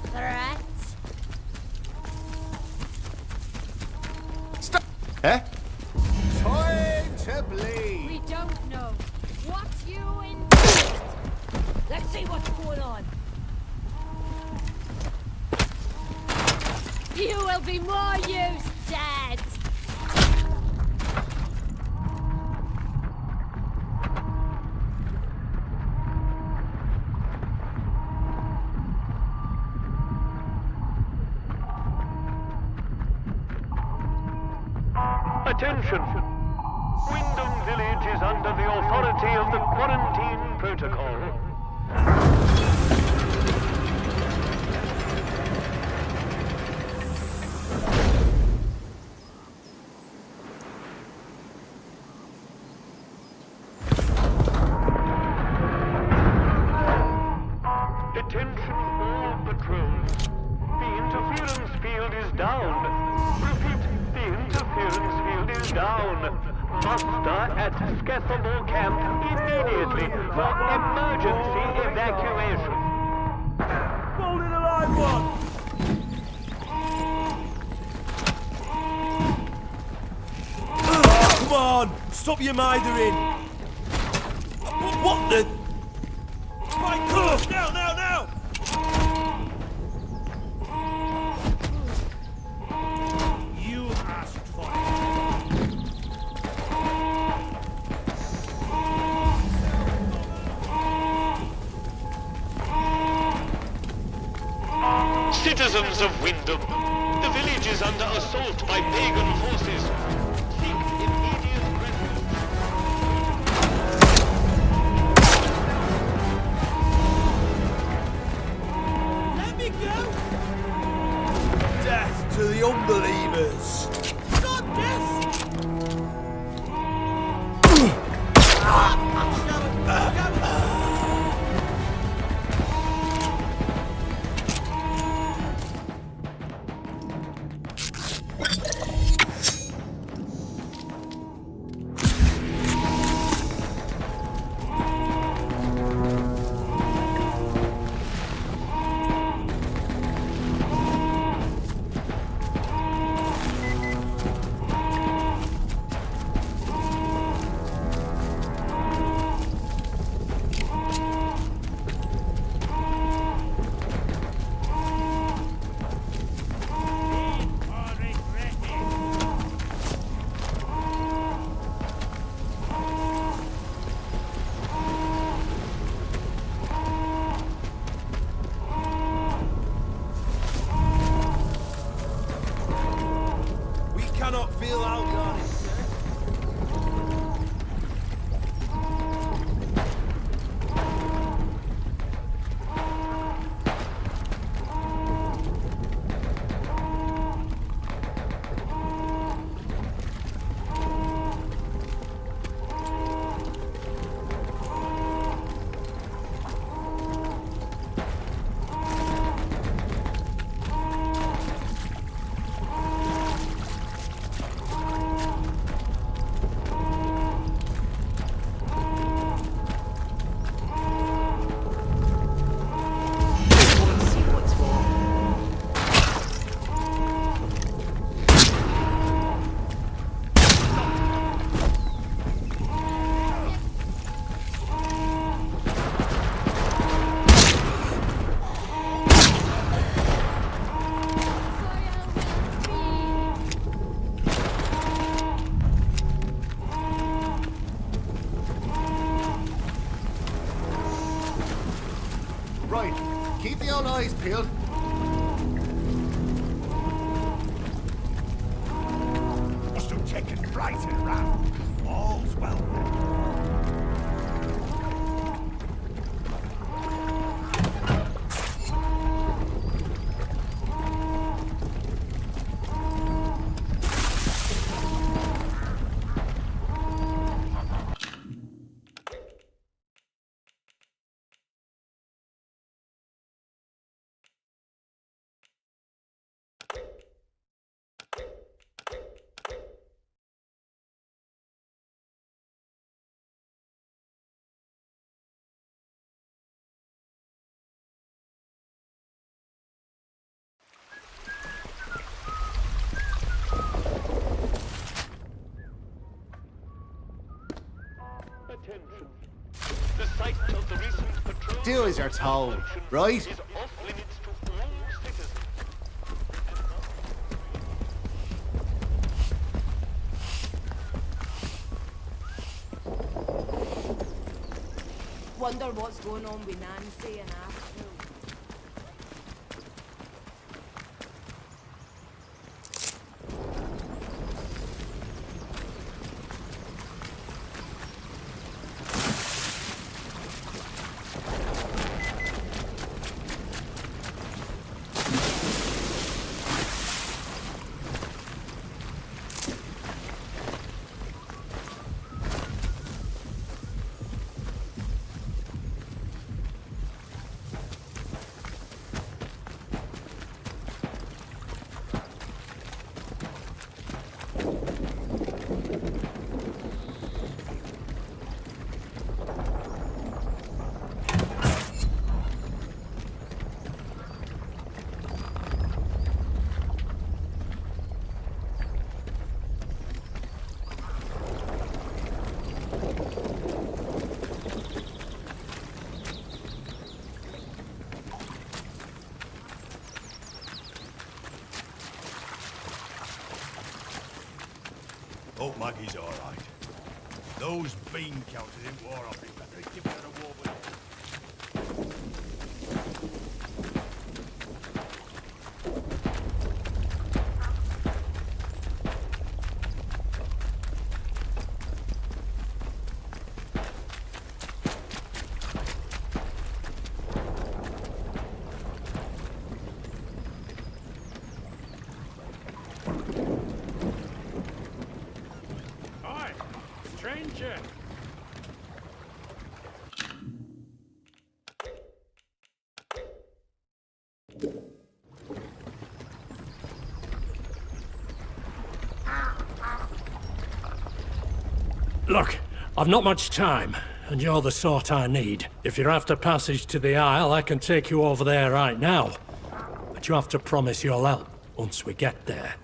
threat? Stop! Eh? Time to bleed. We don't know. What you in? Let's see what's going on. You will be more use dead. Attention! Wyndham Village is under the authority of the quarantine protocol. Attention all patrols. The interference field is down. Repeat, the interference field is down. Muster at Skethable Camp immediately for emergency evacuation. Hold it alive, one. Come on! Stop your mithering! What the? Right, close! Now, now, now! You asked for it. Citizens of Wyndham, the village is under assault by pagan forces. Seek immediate refuge. Let me go! Death to the unbelievers! Not this! Cannot feel our God. Right. Keep the old eyes peeled. Must have taken fright and ran. All's well then. do as you're told, right? Is off limits to all citizens. Wonder what's going on with Nancy and Ash. Hope Maggie's all right. Those bean counters in war off it better give her a war with. Hi, stranger. Look, I've not much time, and you're the sort I need. If you're after passage to the Isle, I can take you over there right now. But you have to promise you'll help once we get there.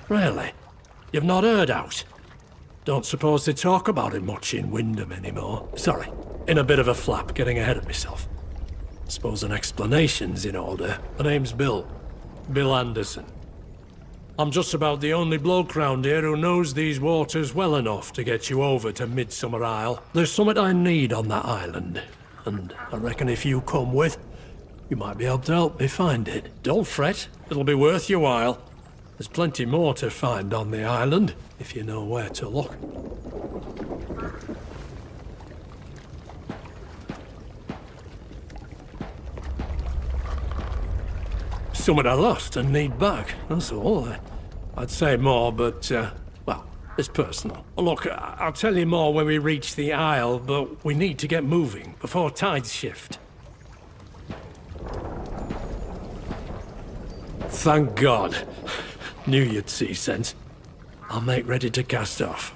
Really? You've not heard out? Don't suppose they talk about it much in Wyndham anymore. Sorry, in a bit of a flap, getting ahead of myself. Suppose an explanation's in order. My name's Bill. Bill Anderson. I'm just about the only bloke round here who knows these waters well enough to get you over to Midsummer Isle. There's something I need on that island, and I reckon if you come with, you might be able to help me find it. Don't fret, it'll be worth your while. There's plenty more to find on the island, if you know where to look. Something I lost and need back, that's all. I'd say more, but, well, it's personal. Look, I'll tell you more when we reach the Isle, but we need to get moving before tides shift. Thank God. Knew you'd see sense. I'll make ready to cast off.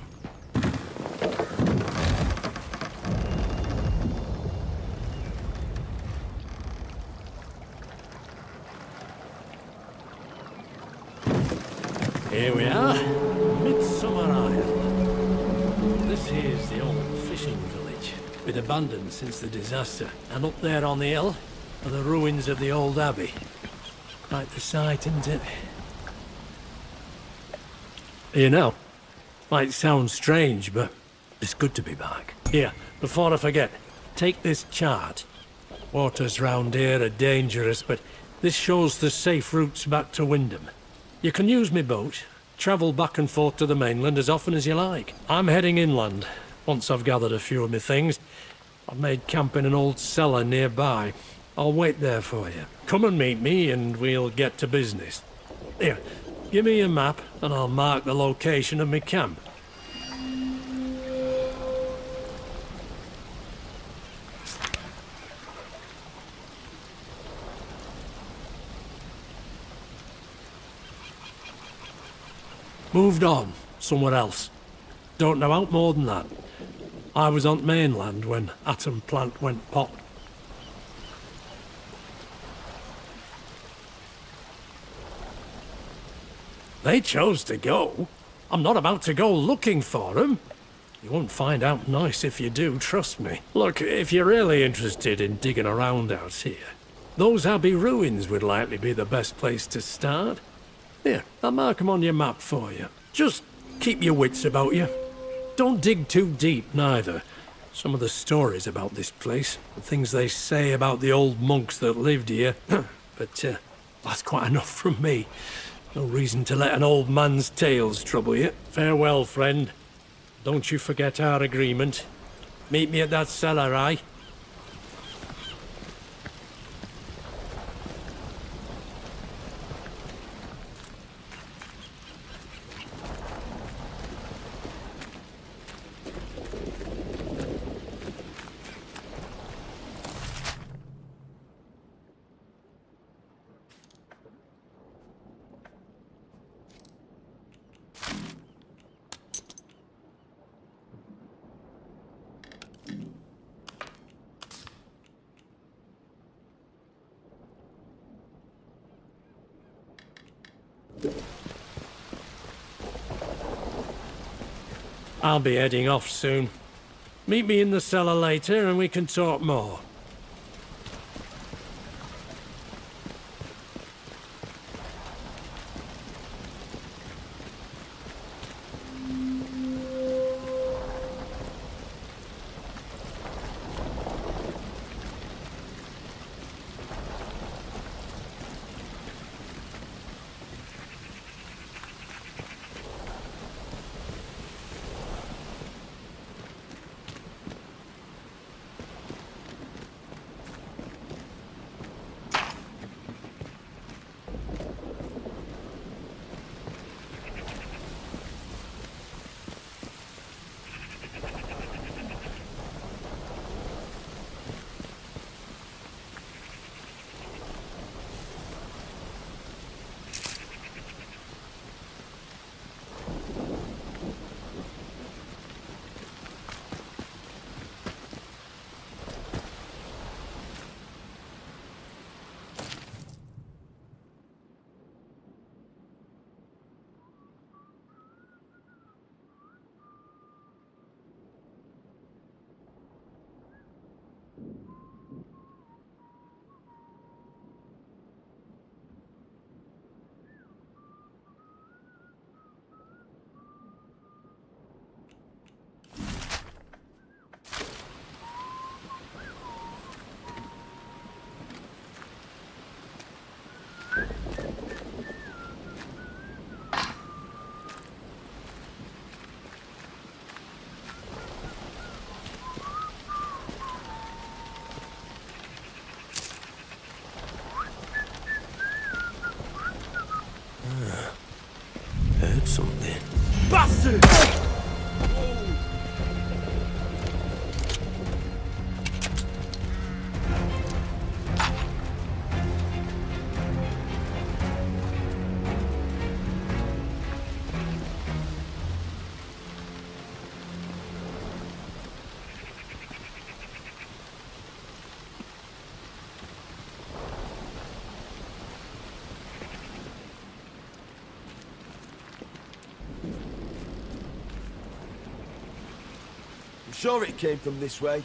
Here we are, Midsummer Isle. This here's the old fishing village. Been abandoned since the disaster. And up there on the hill are the ruins of the old abbey. Quite the sight, isn't it? You know, might sound strange, but it's good to be back. Here, before I forget, take this chart. Waters round here are dangerous, but this shows the safe routes back to Wyndham. You can use me boat, travel back and forth to the mainland as often as you like. I'm heading inland, once I've gathered a few of my things. I've made camp in an old cellar nearby. I'll wait there for you. Come and meet me and we'll get to business. Here, give me a map and I'll mark the location of my camp. Moved on, somewhere else. Don't know out more than that. I was on mainland when Atom plant went pop. They chose to go. I'm not about to go looking for them. You won't find out nice if you do, trust me. Look, if you're really interested in digging around out here, those Abbey ruins would likely be the best place to start. Here, I'll mark them on your map for you. Just keep your wits about you. Don't dig too deep, neither. Some of the stories about this place, the things they say about the old monks that lived here, but that's quite enough from me. No reason to let an old man's tales trouble you. Farewell, friend. Don't you forget our agreement. Meet me at that cellar, aye? I'll be heading off soon. Meet me in the cellar later and we can talk more. Heard something. Bastard! I'm sure it came from this way.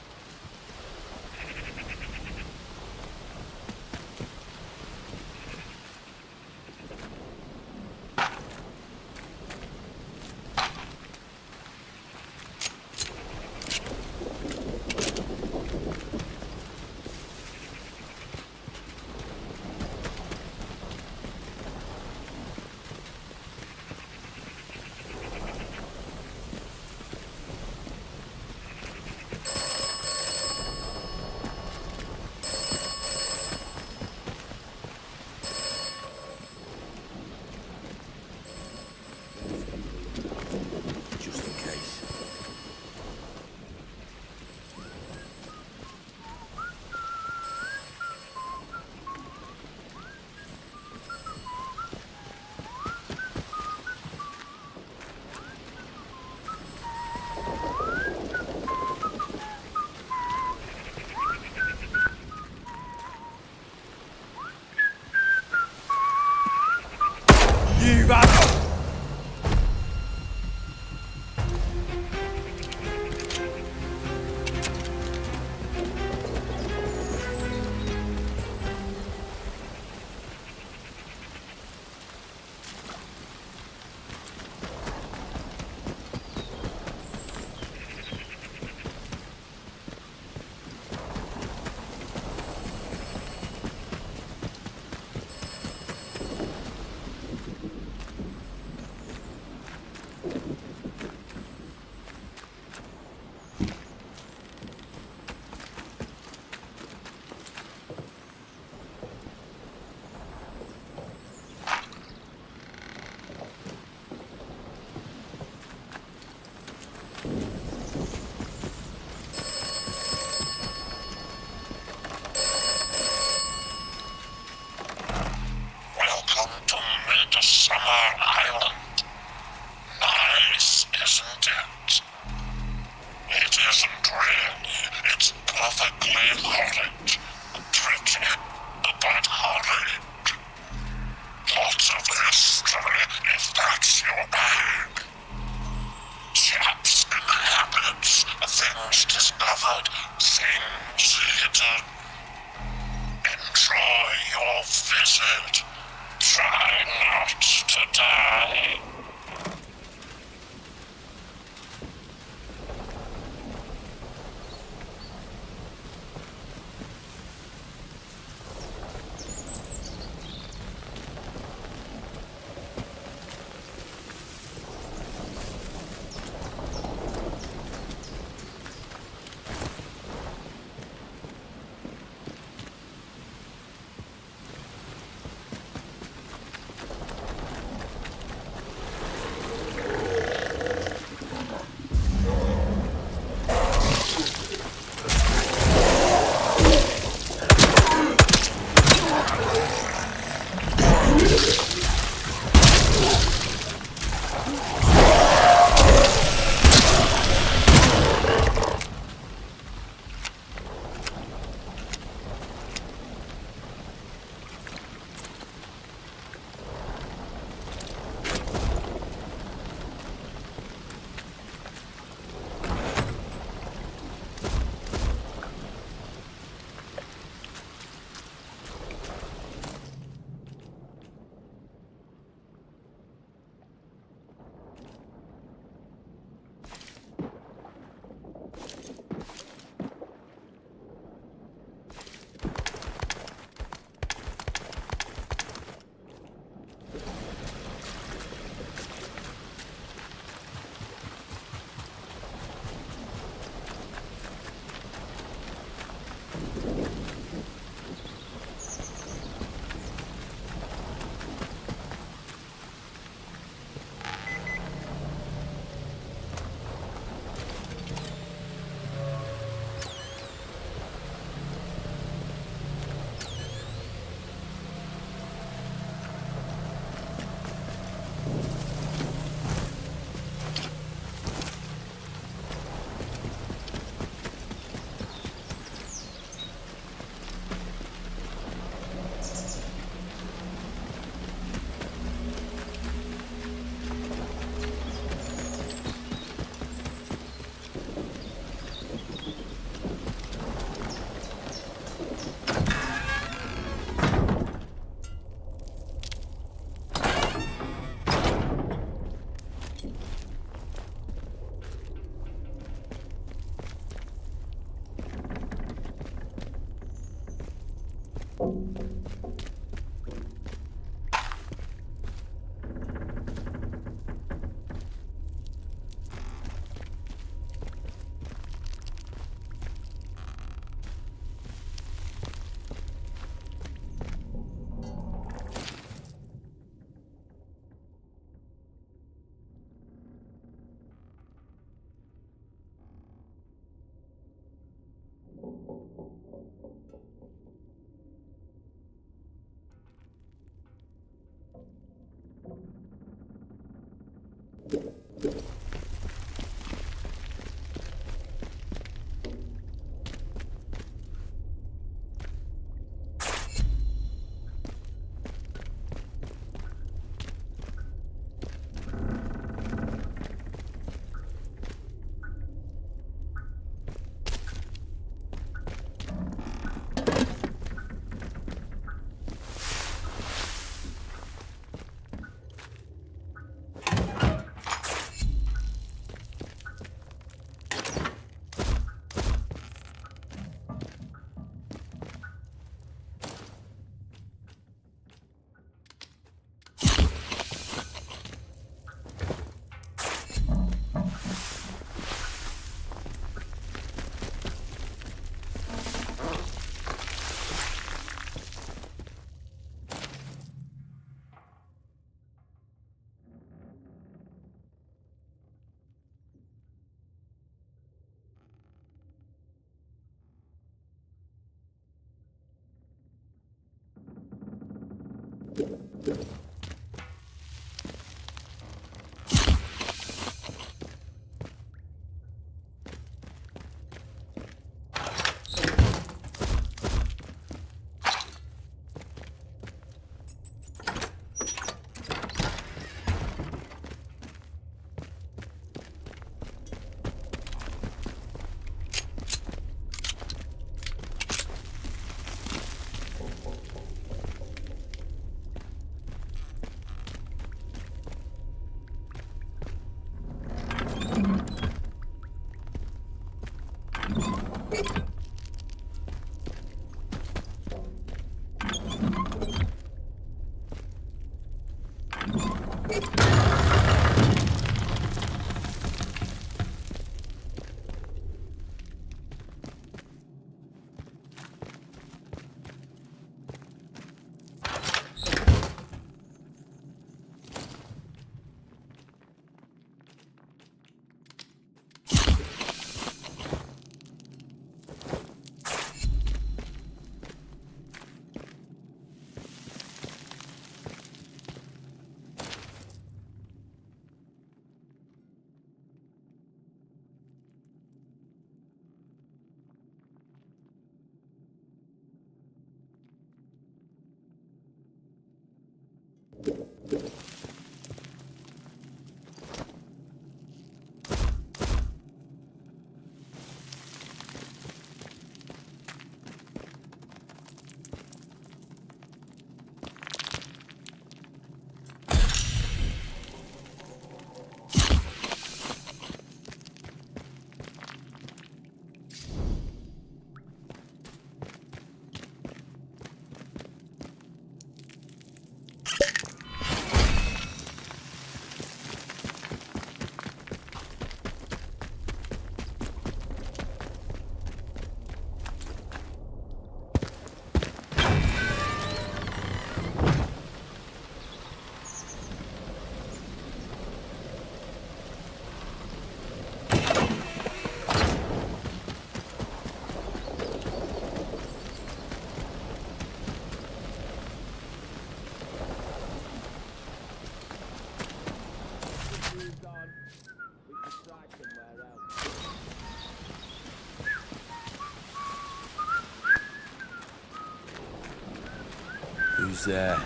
Who's there?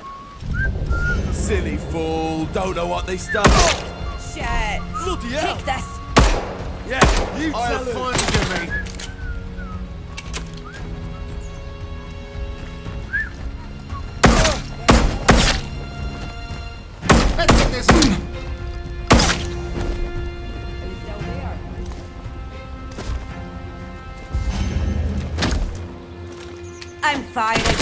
Silly fool! Don't know what they done. Shit! Bloody hell! Take this! Yeah, you I'll tell him. find you, mate. Let's get this. Are you still there? I'm firing.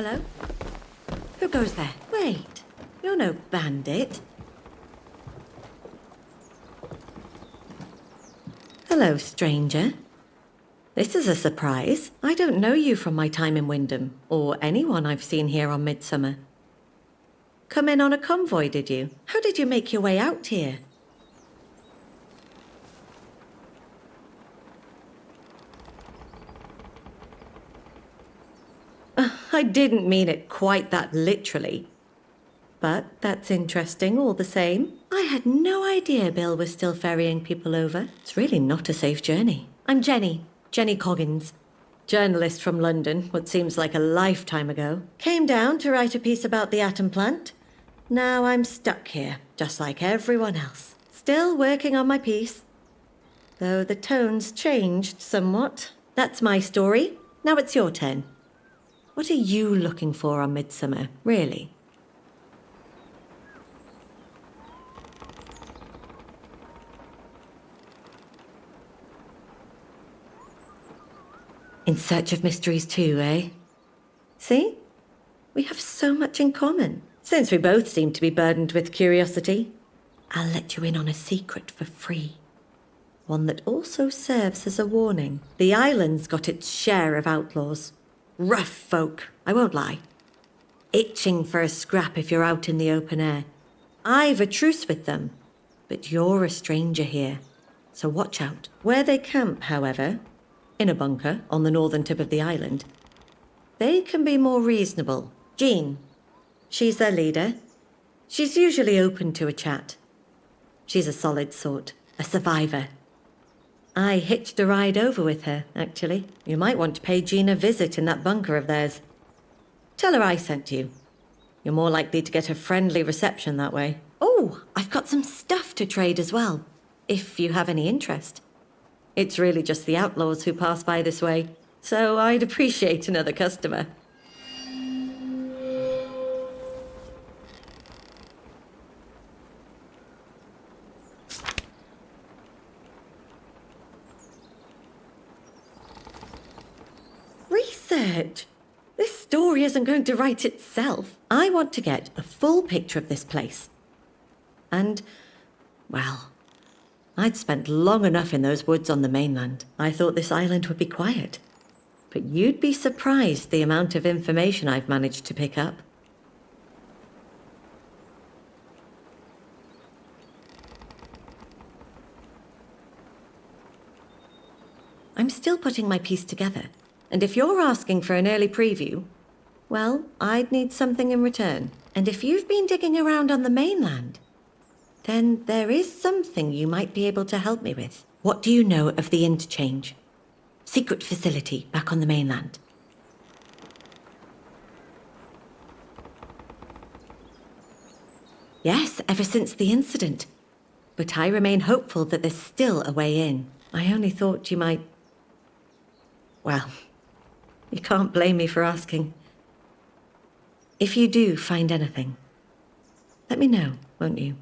Hello? Who goes there? Wait, you're no bandit. Hello, stranger. This is a surprise. I don't know you from my time in Wyndham, or anyone I've seen here on Midsummer. Come in on a convoy, did you? How did you make your way out here? I didn't mean it quite that literally. But that's interesting all the same. I had no idea Bill was still ferrying people over. It's really not a safe journey. I'm Jenny Coggins. Journalist from London, what seems like a lifetime ago. Came down to write a piece about the atom plant. Now I'm stuck here, just like everyone else. Still working on my piece. Though the tone's changed somewhat. That's my story. Now it's your turn. What are you looking for on Midsummer, really? In search of mysteries too, eh? See? We have so much in common. Since we both seem to be burdened with curiosity, I'll let you in on a secret for free. One that also serves as a warning. The island's got its share of outlaws. Rough folk, I won't lie. Itching for a scrap if you're out in the open air. I've a truce with them, but you're a stranger here, so watch out. Where they camp, however, in a bunker on the northern tip of the island, they can be more reasonable. Jean, she's their leader. She's usually open to a chat. She's a solid sort, a survivor. I hitched a ride over with her, actually. You might want to pay Jean a visit in that bunker of theirs. Tell her I sent you. You're more likely to get a friendly reception that way. Oh, I've got some stuff to trade as well, if you have any interest. It's really just the outlaws who pass by this way, so I'd appreciate another customer. Research? This story isn't going to write itself. I want to get a full picture of this place. And, well, I'd spent long enough in those woods on the mainland. I thought this island would be quiet. But you'd be surprised the amount of information I've managed to pick up. I'm still putting my piece together. And if you're asking for an early preview, well, I'd need something in return. And if you've been digging around on the mainland, then there is something you might be able to help me with. What do you know of the interchange? Secret facility back on the mainland. Yes, ever since the incident. But I remain hopeful that there's still a way in. I only thought you might... Well, you can't blame me for asking. If you do find anything, let me know, won't you?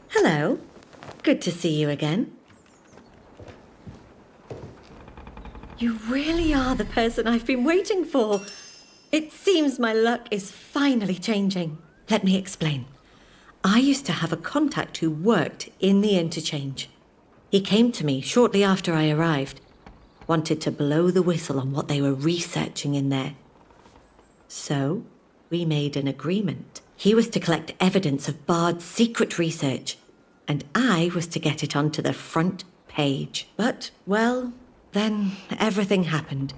Hello. Good to see you again. You really are the person I've been waiting for. It seems my luck is finally changing. Let me explain. I used to have a contact who worked in the interchange. He came to me shortly after I arrived, wanted to blow the whistle on what they were researching in there. So, we made an agreement. He was to collect evidence of Bard's secret research, and I was to get it onto the front page. But, well, then everything happened.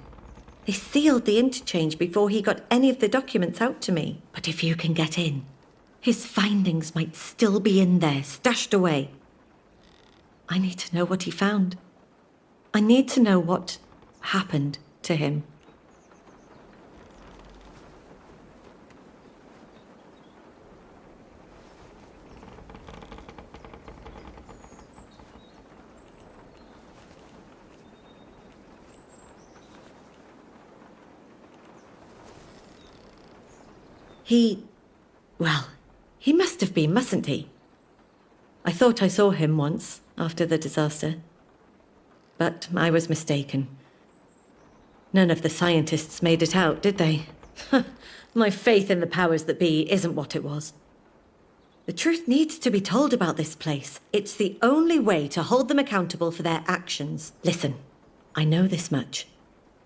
They sealed the interchange before he got any of the documents out to me. But if you can get in, his findings might still be in there, stashed away. I need to know what he found. I need to know what happened to him. Well, he must have been, mustn't he? I thought I saw him once, after the disaster. But I was mistaken. None of the scientists made it out, did they? My faith in the powers that be isn't what it was. The truth needs to be told about this place. It's the only way to hold them accountable for their actions. Listen, I know this much.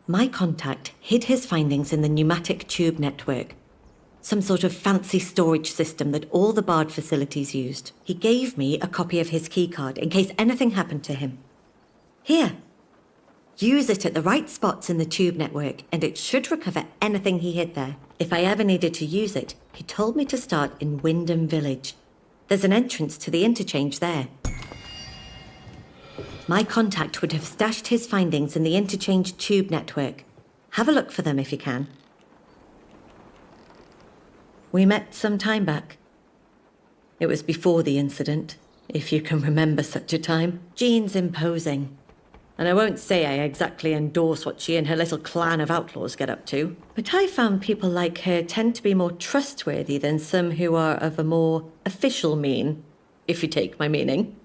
My contact hid his findings in the pneumatic tube network. Some sort of fancy storage system that all the Bard facilities used. He gave me a copy of his keycard in case anything happened to him. Here. Use it at the right spots in the tube network, and it should recover anything he hid there. If I ever needed to use it, he told me to start in Wyndham Village. There's an entrance to the interchange there. My contact would have stashed his findings in the interchange tube network. Have a look for them if you can. We met some time back. It was before the incident, if you can remember such a time. Jean's imposing. And I won't say I exactly endorse what she and her little clan of outlaws get up to, but I found people like her tend to be more trustworthy than some who are of a more official mien, if you take my meaning.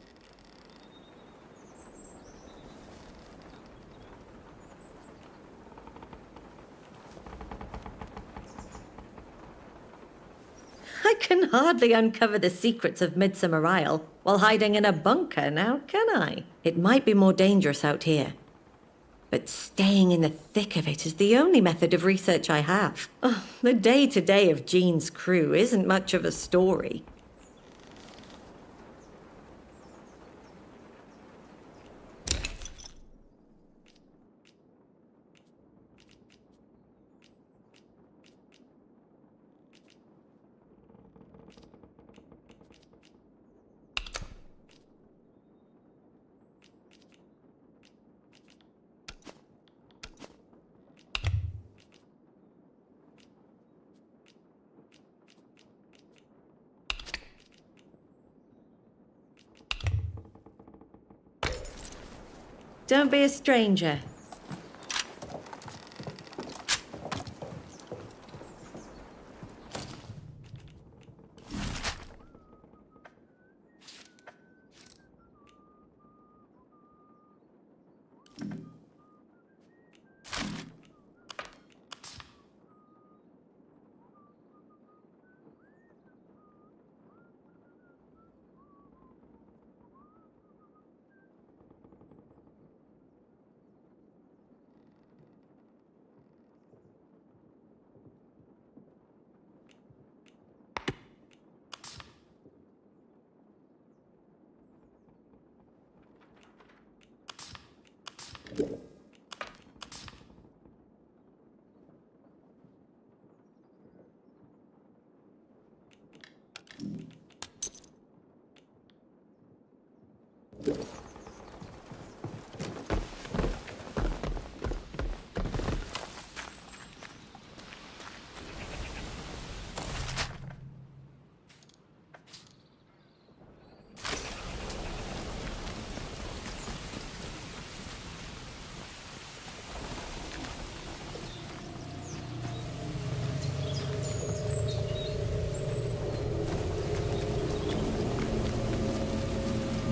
I can hardly uncover the secrets of Midsummer Isle while hiding in a bunker now, can I? It might be more dangerous out here. But staying in the thick of it is the only method of research I have. Oh, the day-to-day of Jean's crew isn't much of a story. Don't be a stranger.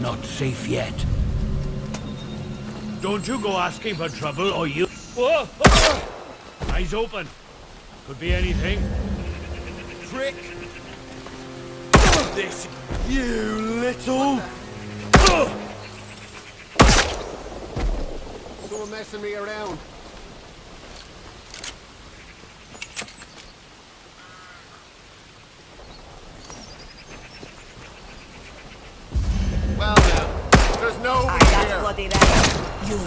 Not safe yet. Don't you go asking for trouble, or you... Whoa! Eyes open. Could be anything. Prick! This, you little... Someone messing me around. Well now, there's no I way got here. bloody right. You.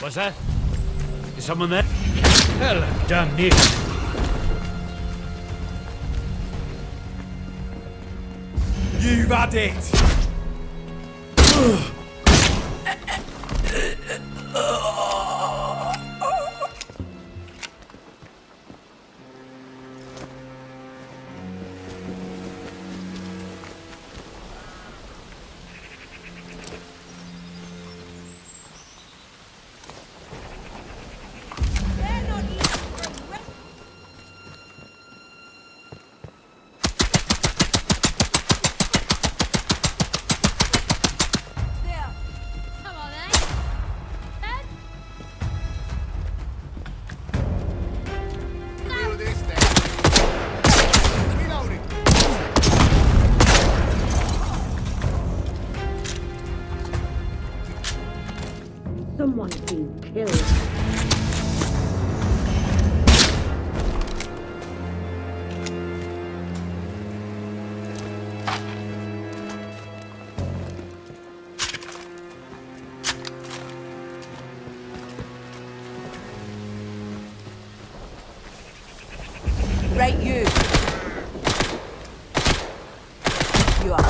What's that? Is someone there? Hell, damn near. You've had it! They're not easy for a rep. There. Come on, then. Then. Do this then. Reloading. Someone's been killed. Right, you. You are.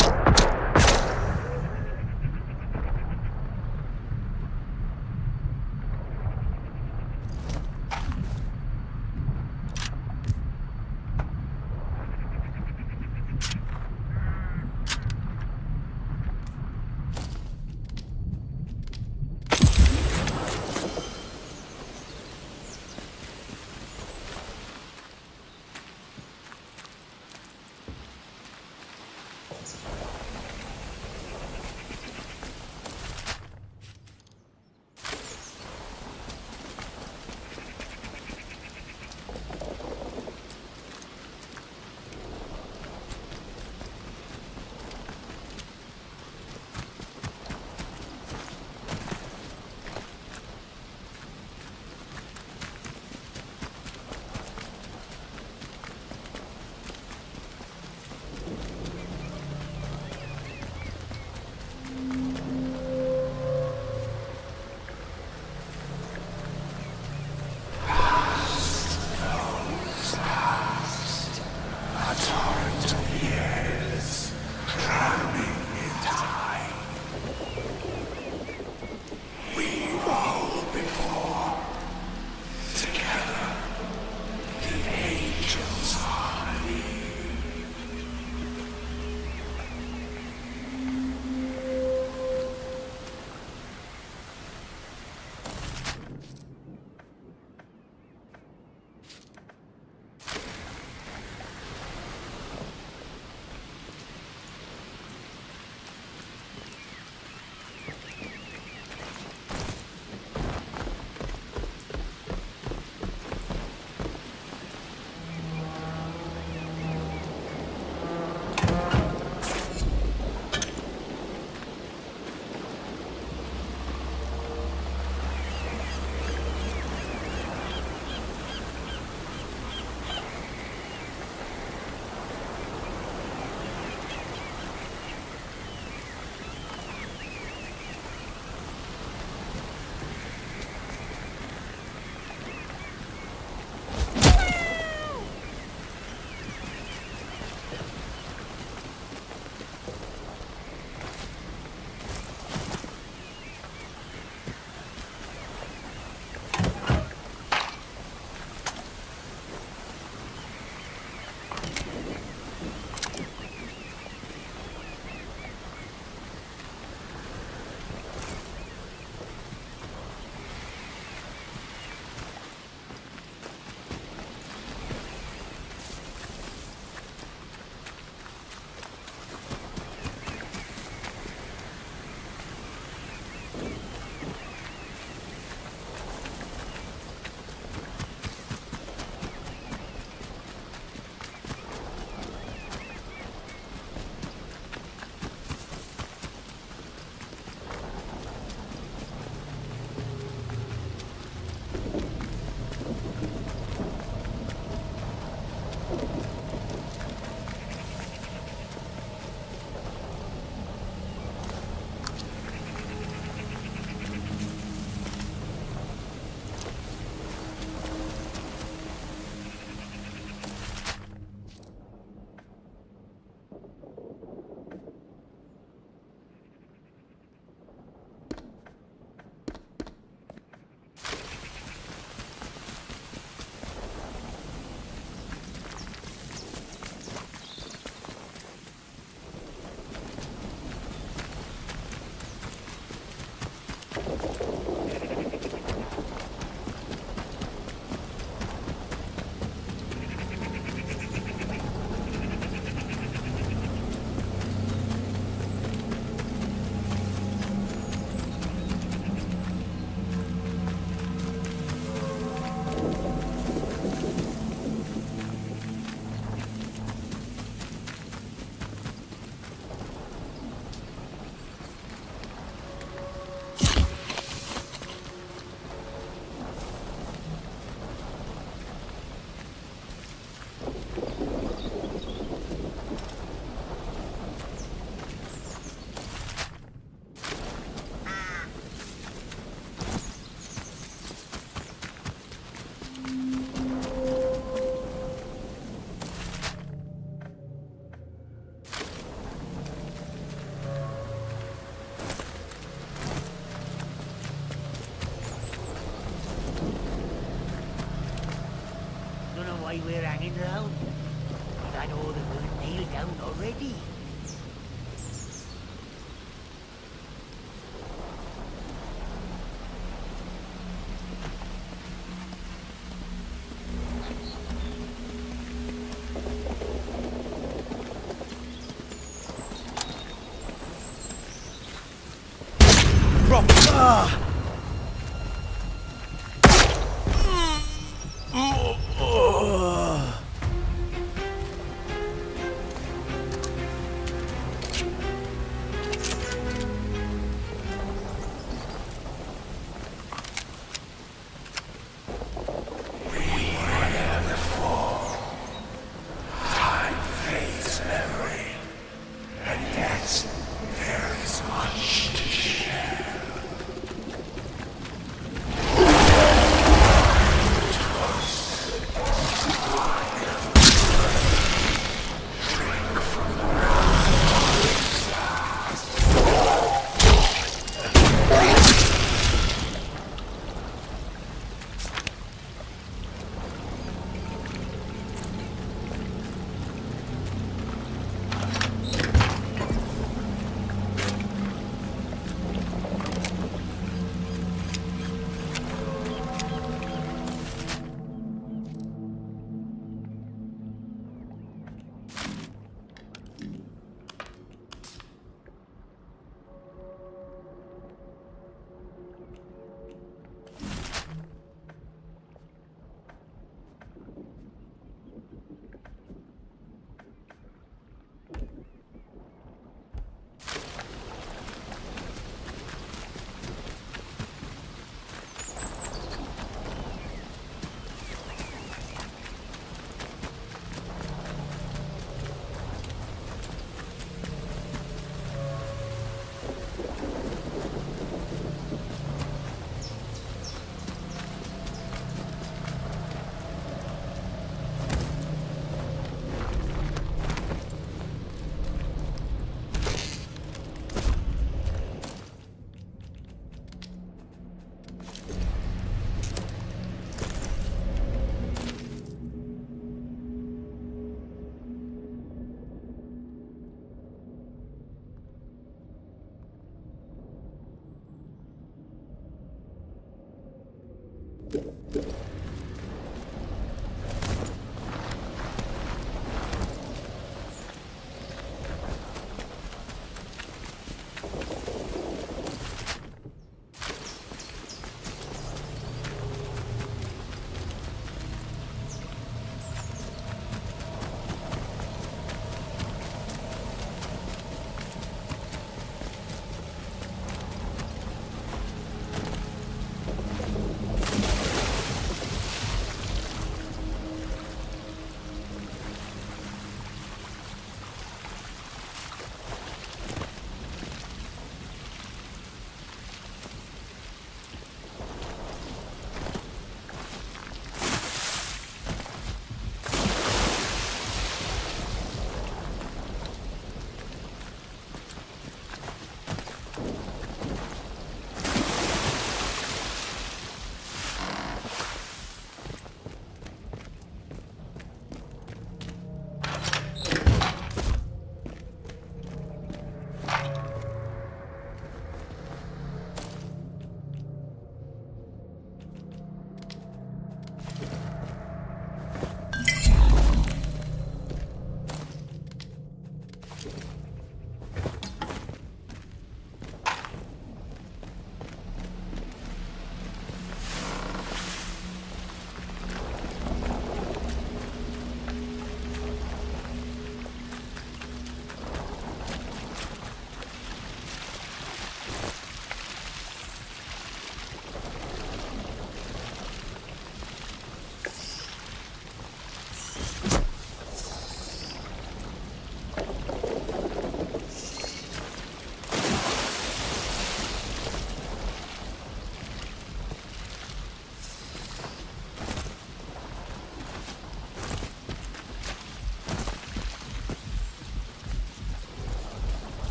why we're hanging round? We've had all the good nailed down already.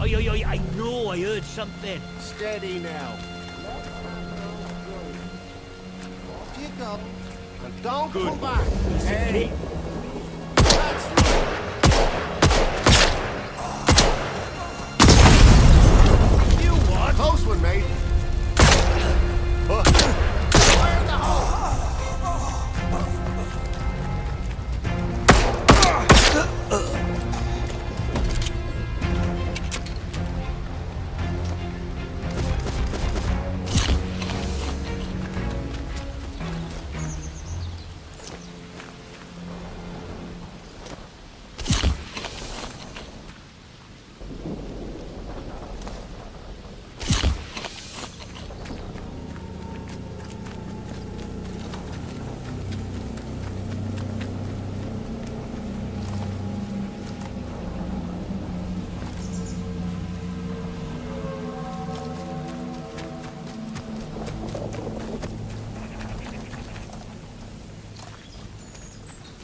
Oi, oi, oi, I know I heard something. Steady now. Off you go. And don't come back. Hey. That's right. You what? Close one, mate. Fire in the hole.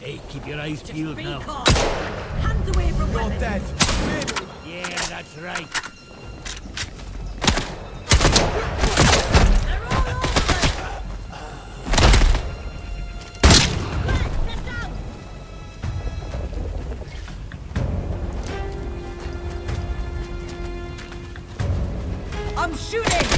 Hey, keep your eyes peeled Be now. calm. Hands away from You're weapons. dead. Yeah, that's right. They're all over us. Get down. I'm shooting!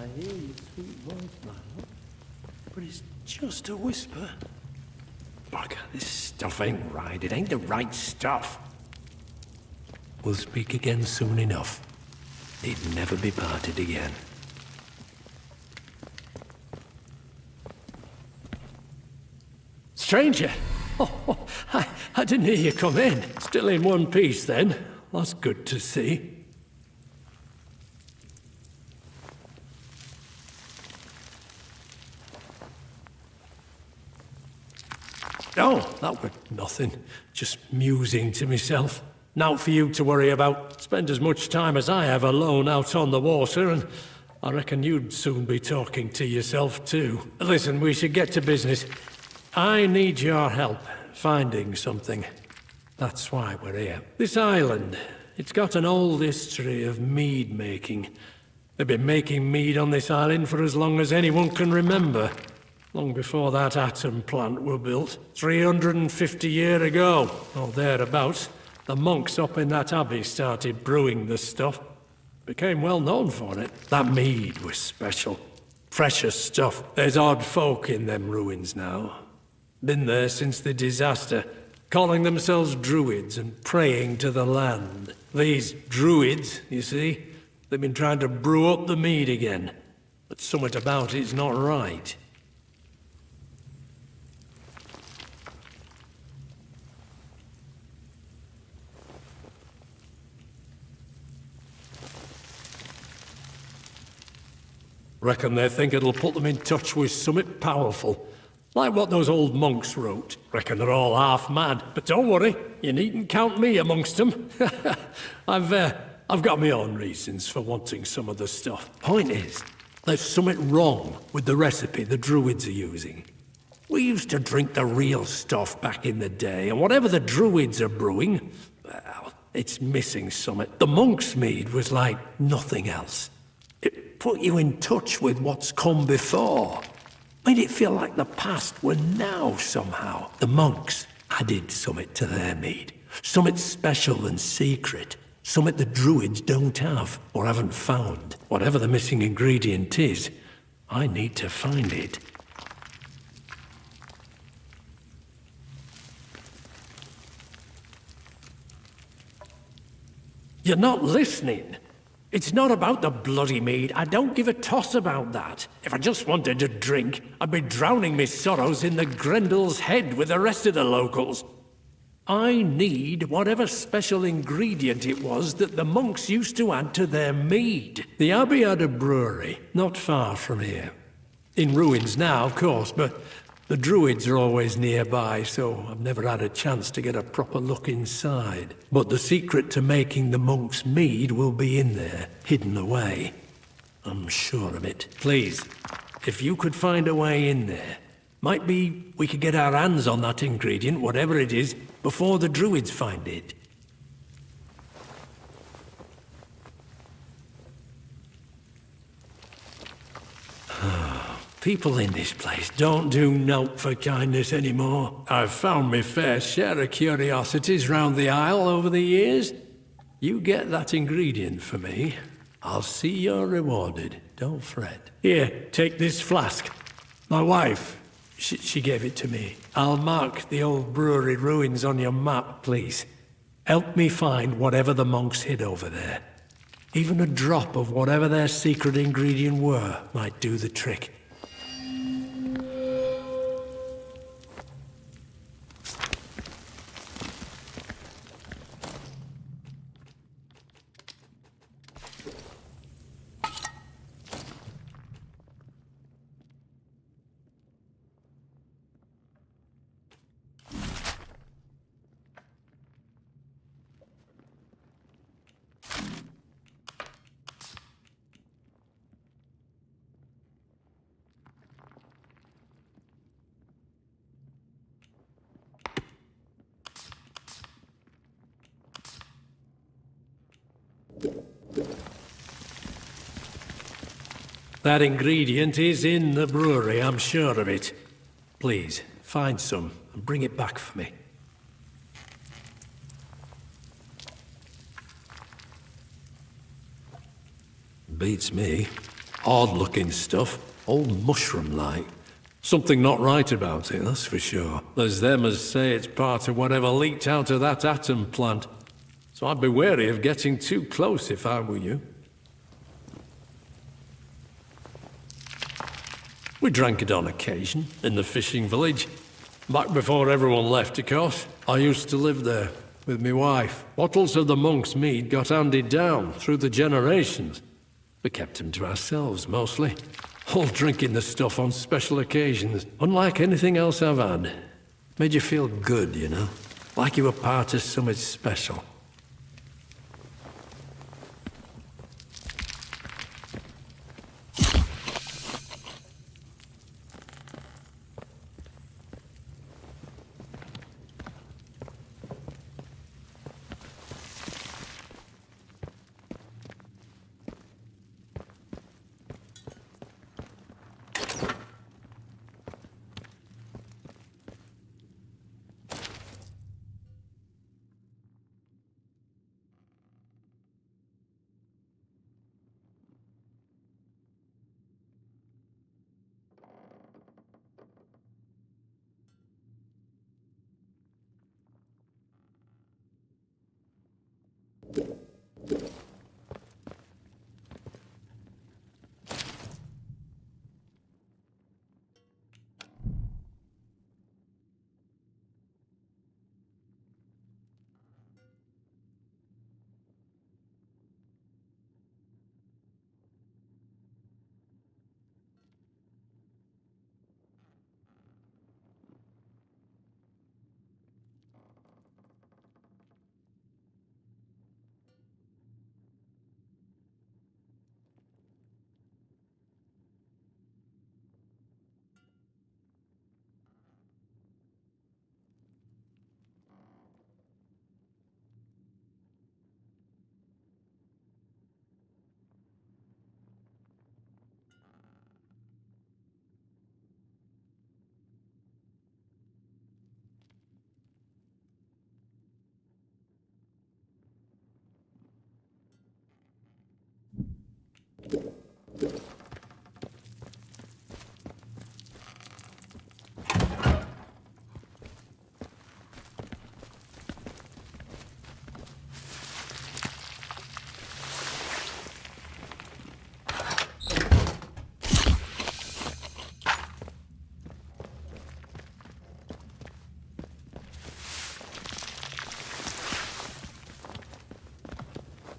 I hear your sweet voice, my love. But it's just a whisper. Bugger, this stuff ain't right. It ain't the right stuff. We'll speak again soon enough. Need never be parted again. Stranger! Oh, I didn't hear you come in. Still in one piece, then. That's good to see. Oh, that were nothing. Just musing to myself. Now for you to worry about. Spend as much time as I have alone out on the water, and I reckon you'd soon be talking to yourself too. Listen, we should get to business. I need your help finding something. That's why we're here. This island, it's got an old history of mead making. They've been making mead on this island for as long as anyone can remember. Long before that atom plant were built. 350 years ago, or thereabouts, the monks up in that abbey started brewing the stuff. Became well known for it. That mead was special. Precious stuff. There's odd folk in them ruins now. Been there since the disaster. Calling themselves druids and praying to the land. These druids, you see, they've been trying to brew up the mead again. But something about it's not right. Reckon they think it'll put them in touch with something powerful. Like what those old monks wrote. Reckon they're all half mad. But don't worry, you needn't count me amongst them. I've got my own reasons for wanting some of the stuff. Point is, there's something wrong with the recipe the druids are using. We used to drink the real stuff back in the day, and whatever the druids are brewing, well, it's missing something. The monk's mead was like nothing else. It put you in touch with what's come before. Made it feel like the past were now somehow. The monks added something to their mead. Something special and secret. Something the druids don't have or haven't found. Whatever the missing ingredient is, I need to find it. You're not listening. It's not about the bloody mead. I don't give a toss about that. If I just wanted to drink, I'd be drowning my sorrows in the Grendel's head with the rest of the locals. I need whatever special ingredient it was that the monks used to add to their mead. The abbey had a brewery, not far from here. In ruins now, of course, but the druids are always nearby, so I've never had a chance to get a proper look inside. But the secret to making the monk's mead will be in there, hidden away. I'm sure of it. Please, if you could find a way in there, might be we could get our hands on that ingredient, whatever it is, before the druids find it. People in this place don't do naught for kindness anymore. I've found my fair share of curiosities round the isle over the years. You get that ingredient for me, I'll see you're rewarded. Don't fret. Here, take this flask. My wife, she gave it to me. I'll mark the old brewery ruins on your map, please. Help me find whatever the monks hid over there. Even a drop of whatever their secret ingredient were might do the trick. That ingredient is in the brewery, I'm sure of it. Please, find some and bring it back for me. Beats me. Odd-looking stuff. Old mushroom-like. Something not right about it, that's for sure. There's them as say it's part of whatever leaked out of that atom plant. So I'd be wary of getting too close if I were you. We drank it on occasion, in the fishing village. Back before everyone left, of course. I used to live there, with me wife. Bottles of the monk's mead got handed down through the generations. We kept them to ourselves, mostly. All drinking the stuff on special occasions, unlike anything else I've had. Made you feel good, you know? Like you were part of something special.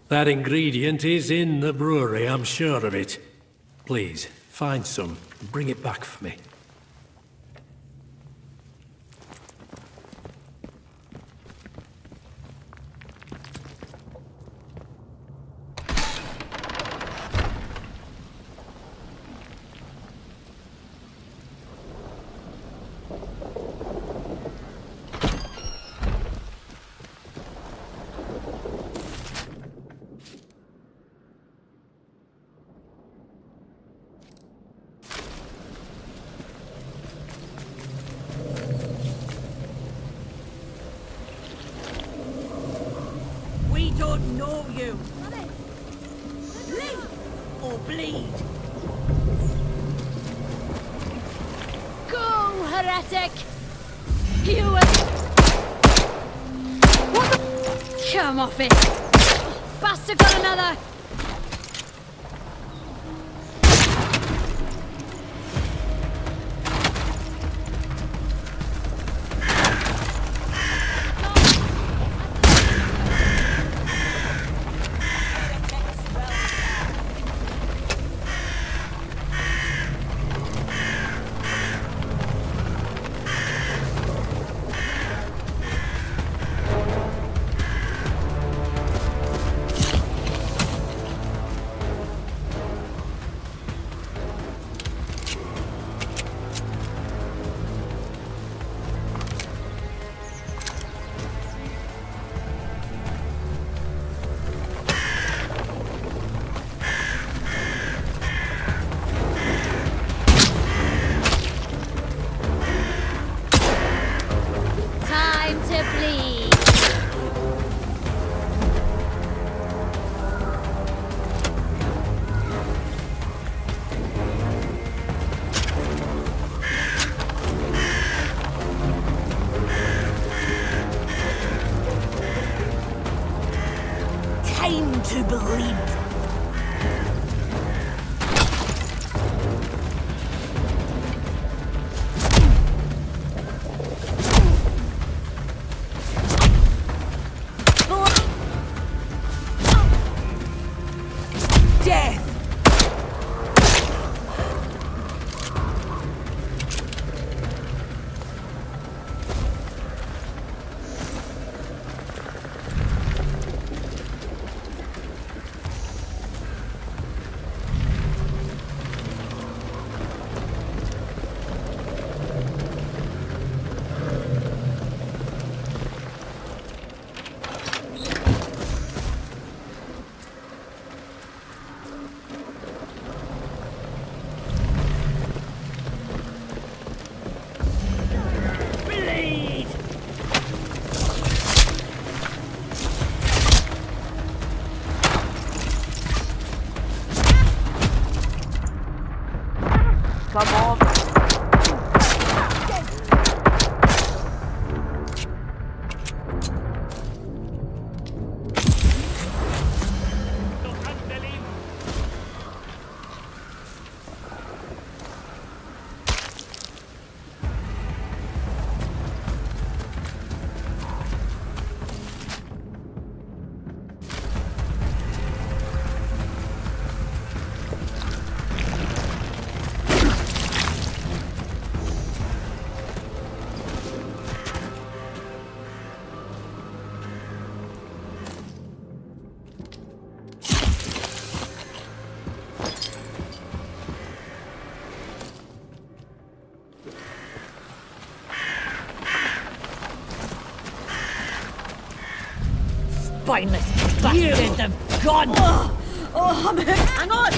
That ingredient is in the brewery, I'm sure of it. Please, find some and bring it back for me. We don't know you. Live or bleed. Go, heretic! You What the? Come off it! Bastard got another! time to bleed. Death! Bleed! Come on. Spineless bastards have gone! Oh, I'm hurt. Hang on!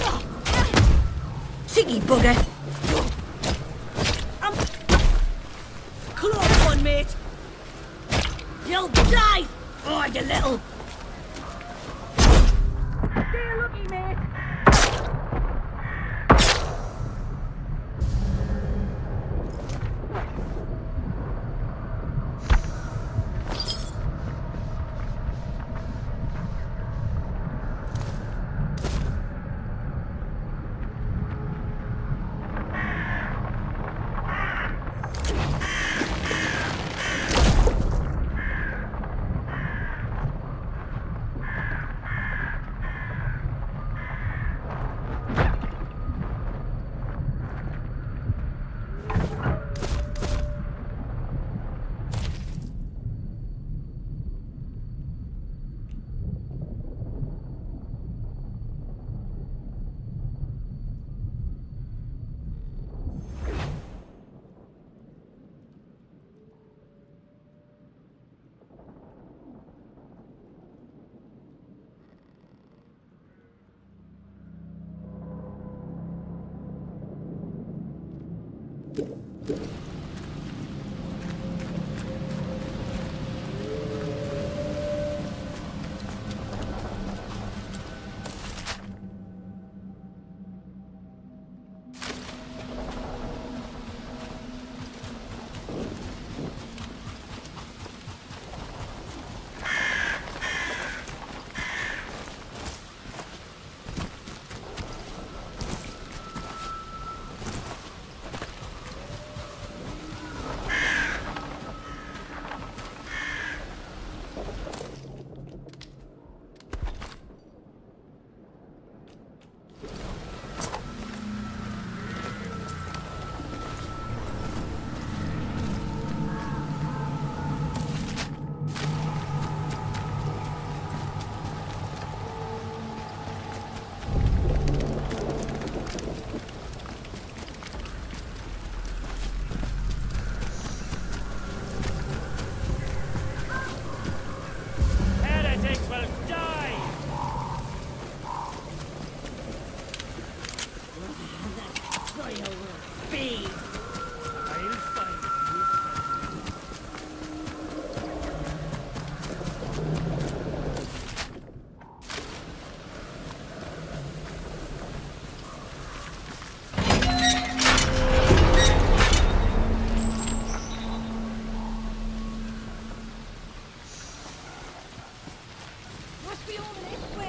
Cheeky bugger. Close one, mate! You'll die! Oh, you little... Stay lucky, mate! Must be over this way.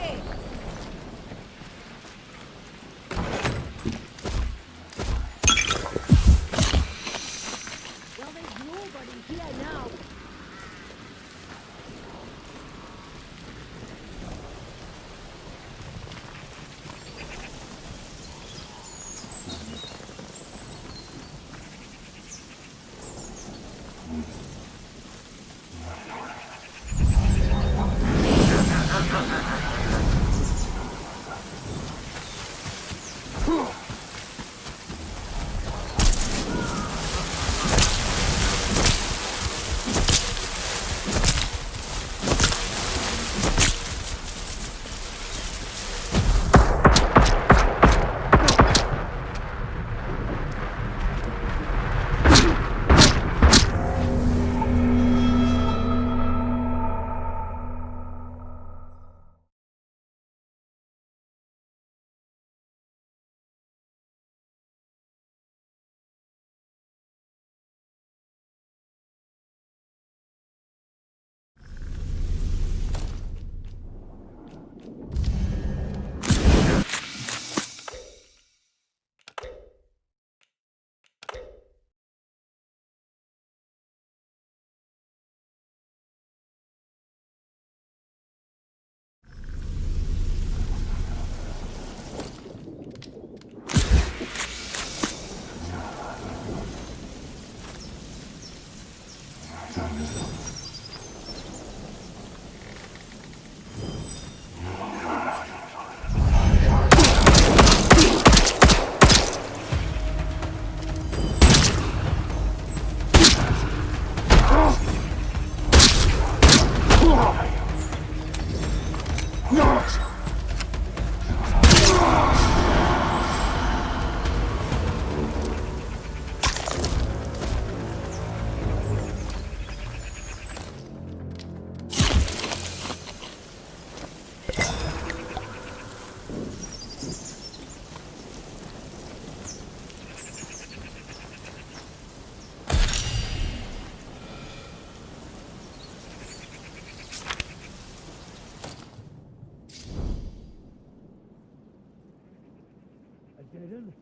Captain?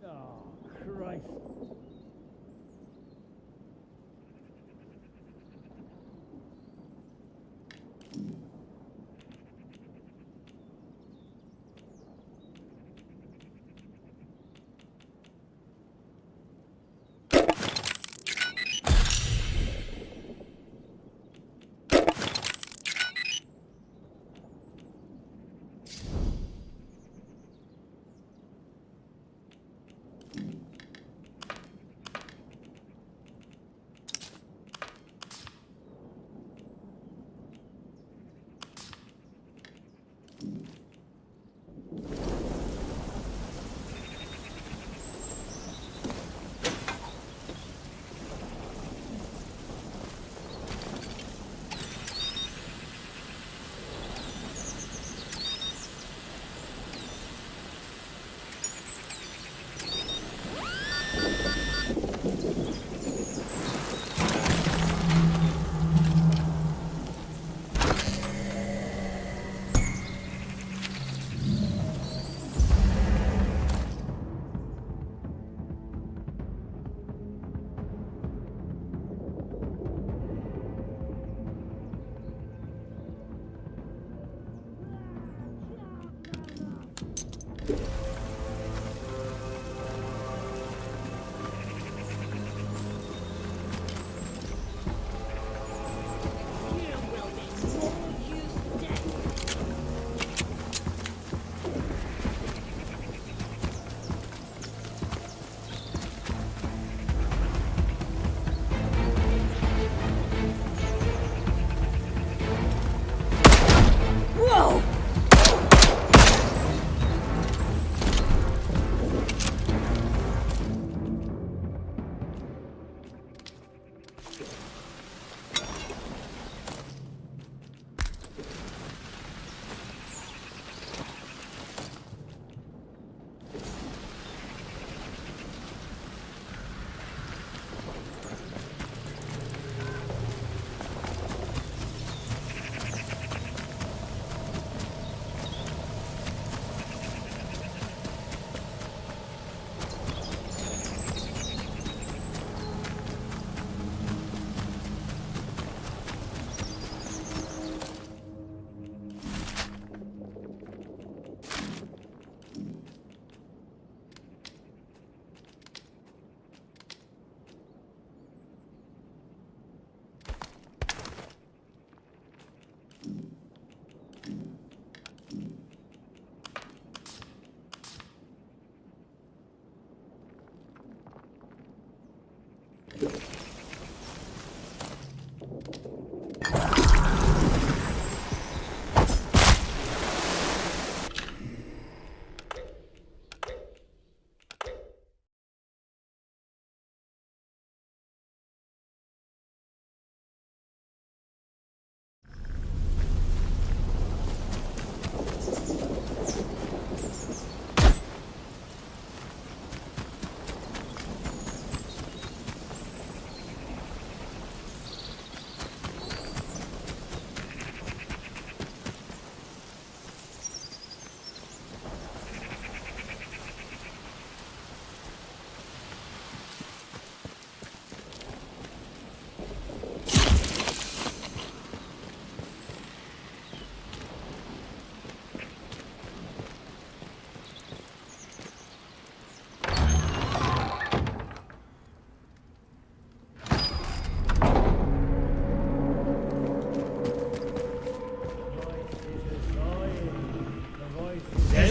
Oh, Christ.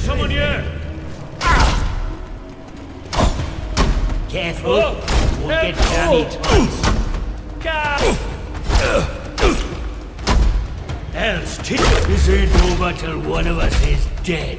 Someone here! Careful, won't get jammy twice. Else, this ain't over till one of us is dead.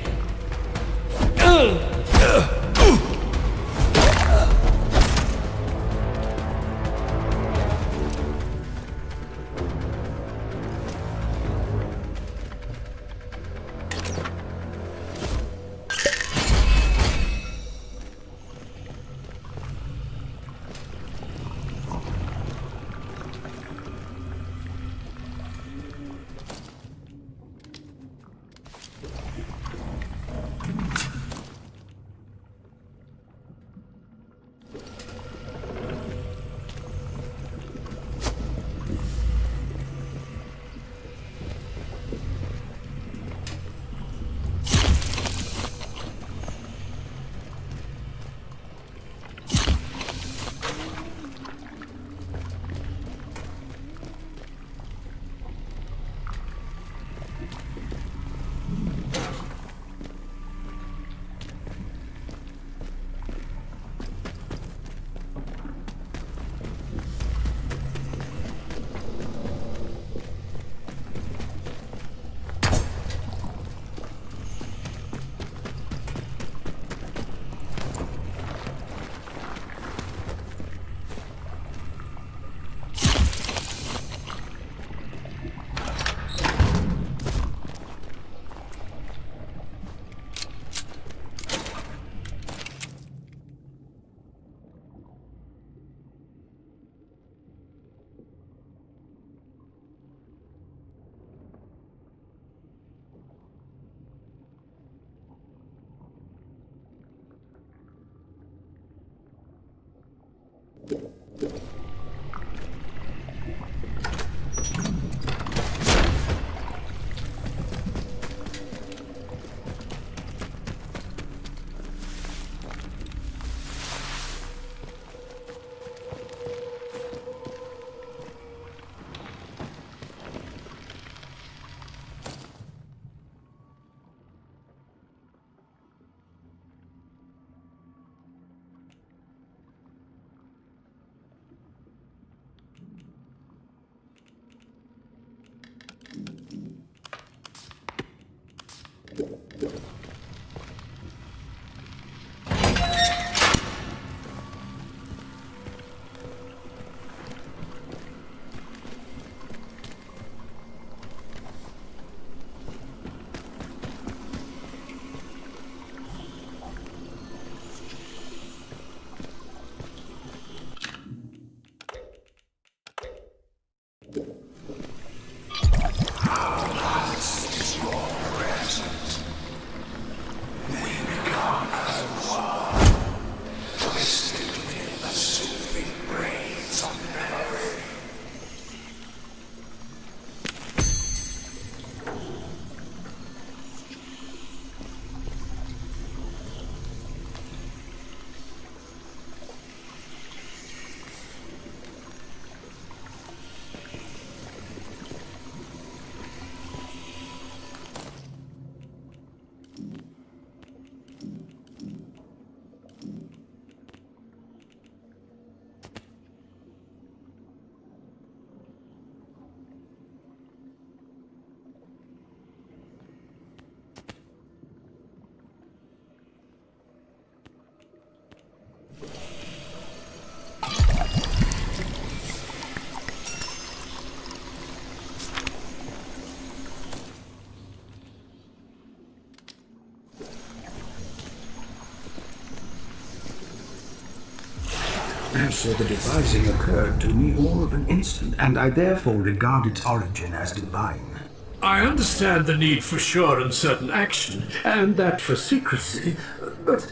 And so the devising occurred to me all of an instant, and I therefore regard its origin as divine. I understand the need for sure and certain action, and that for secrecy, but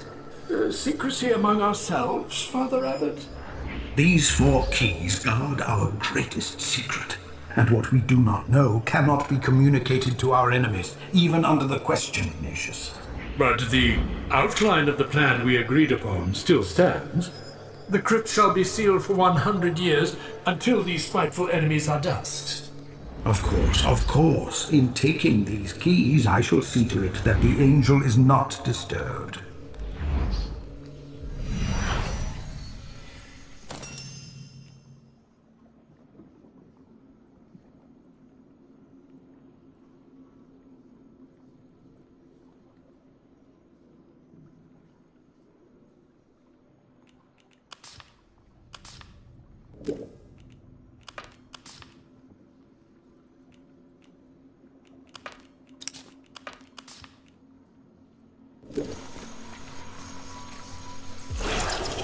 secrecy among ourselves, Father Abbot? These 4 keys guard our greatest secret, and what we do not know cannot be communicated to our enemies, even under the question, Ignatius. But the outline of the plan we agreed upon still stands. The crypt shall be sealed for 100 years until these spiteful enemies are dust. Of course. In taking these keys, I shall see to it that the angel is not disturbed.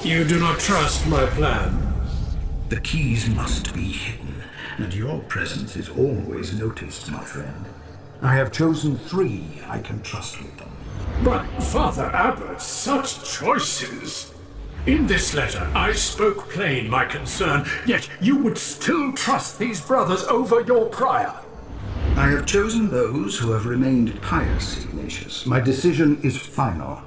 You do not trust my plan? The keys must be hidden, and your presence is always noticed, my friend. I have chosen 3 I can trust with them. But, Father Abbot, such choices! In this letter, I spoke plain my concern, yet you would still trust these brothers over your prior. I have chosen those who have remained pious, Ignatius. My decision is final.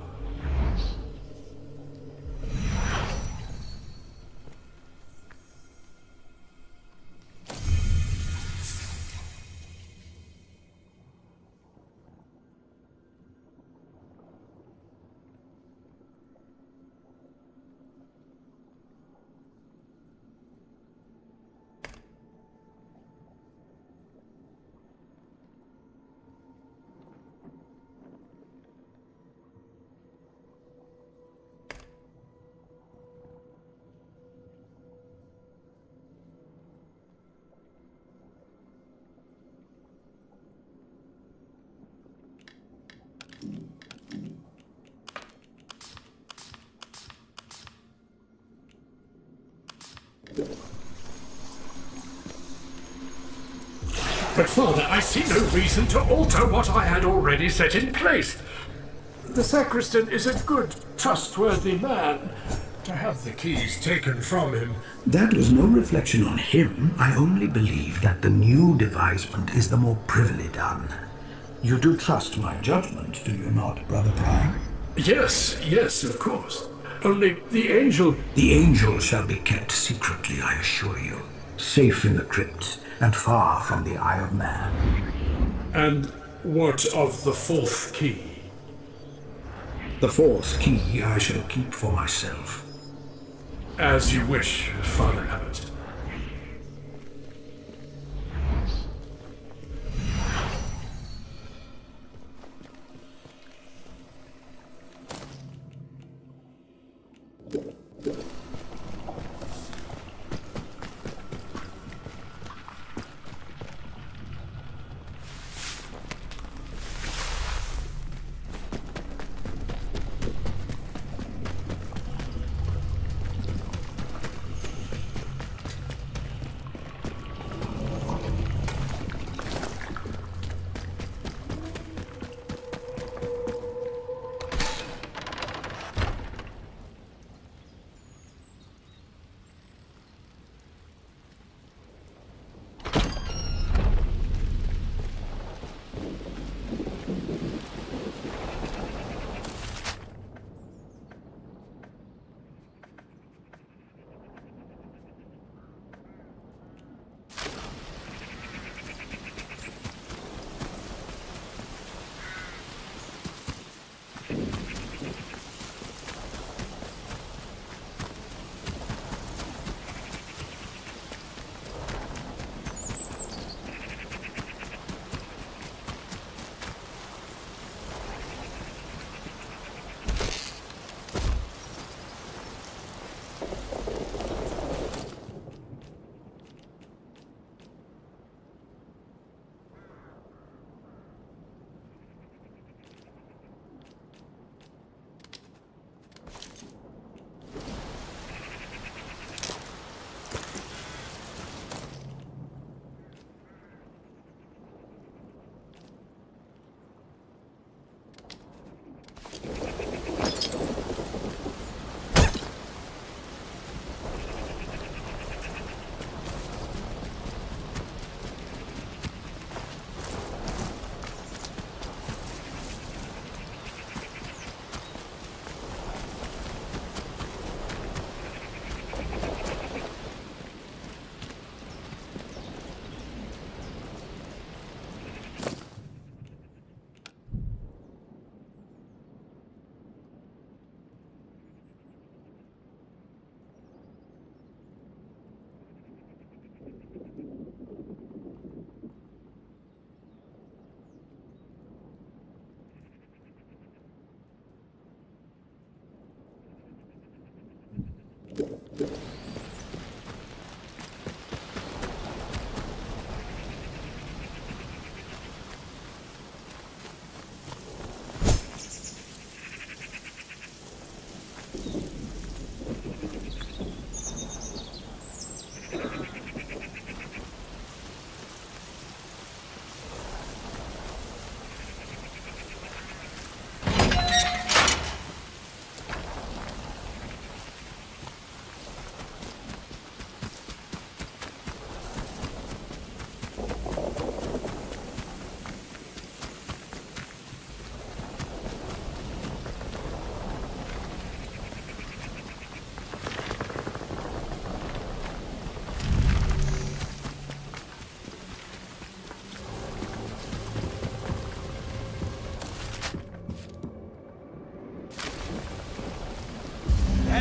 But Father, I see no reason to alter what I had already set in place. The sacristan is a good, trustworthy man. To have the keys taken from him... That was no reflection on him. I only believe that the new devisement is the more privily done. You do trust my judgment, do you not, Brother Prior? Yes, of course. Only the angel... The angel shall be kept secretly, I assure you. Safe in the crypt, and far from the eye of man. And what of the 4th key? The 4th key I shall keep for myself. As you wish, Father Abbot.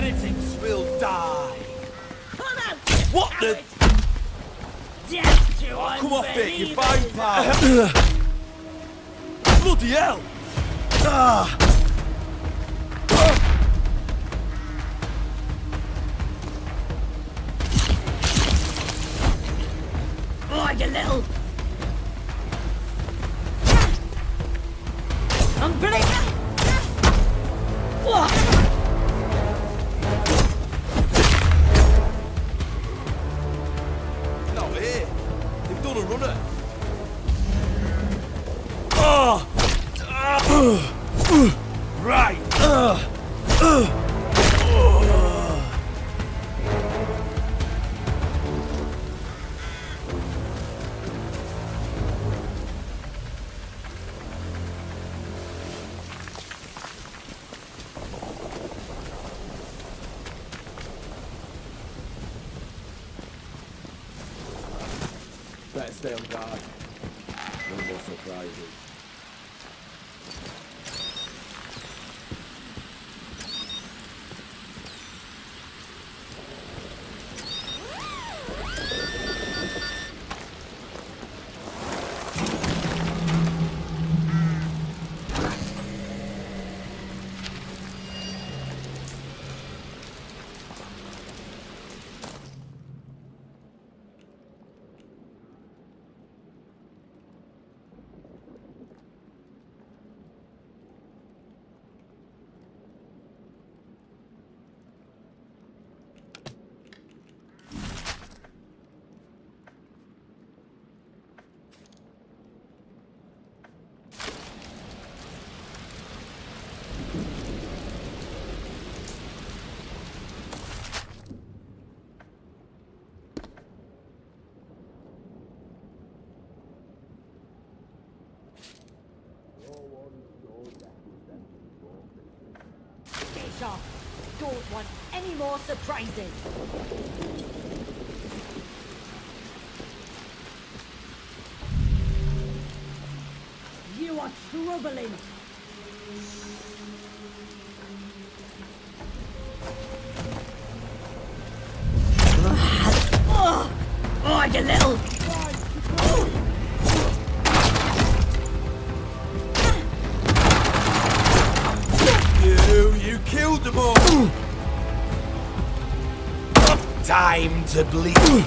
penitents will die. Come out! What the? Death to Oh, come off it, you unbelievers. fine pal. Bloody hell! Ah. Oh, you little... Unbelievable! What? Not here. They've done a runner. Oh! Right. Better stay on guard. No more surprises. Bishop, don't want any more surprises. You are troubling. Oh, you little... You killed them all. Time to bleed.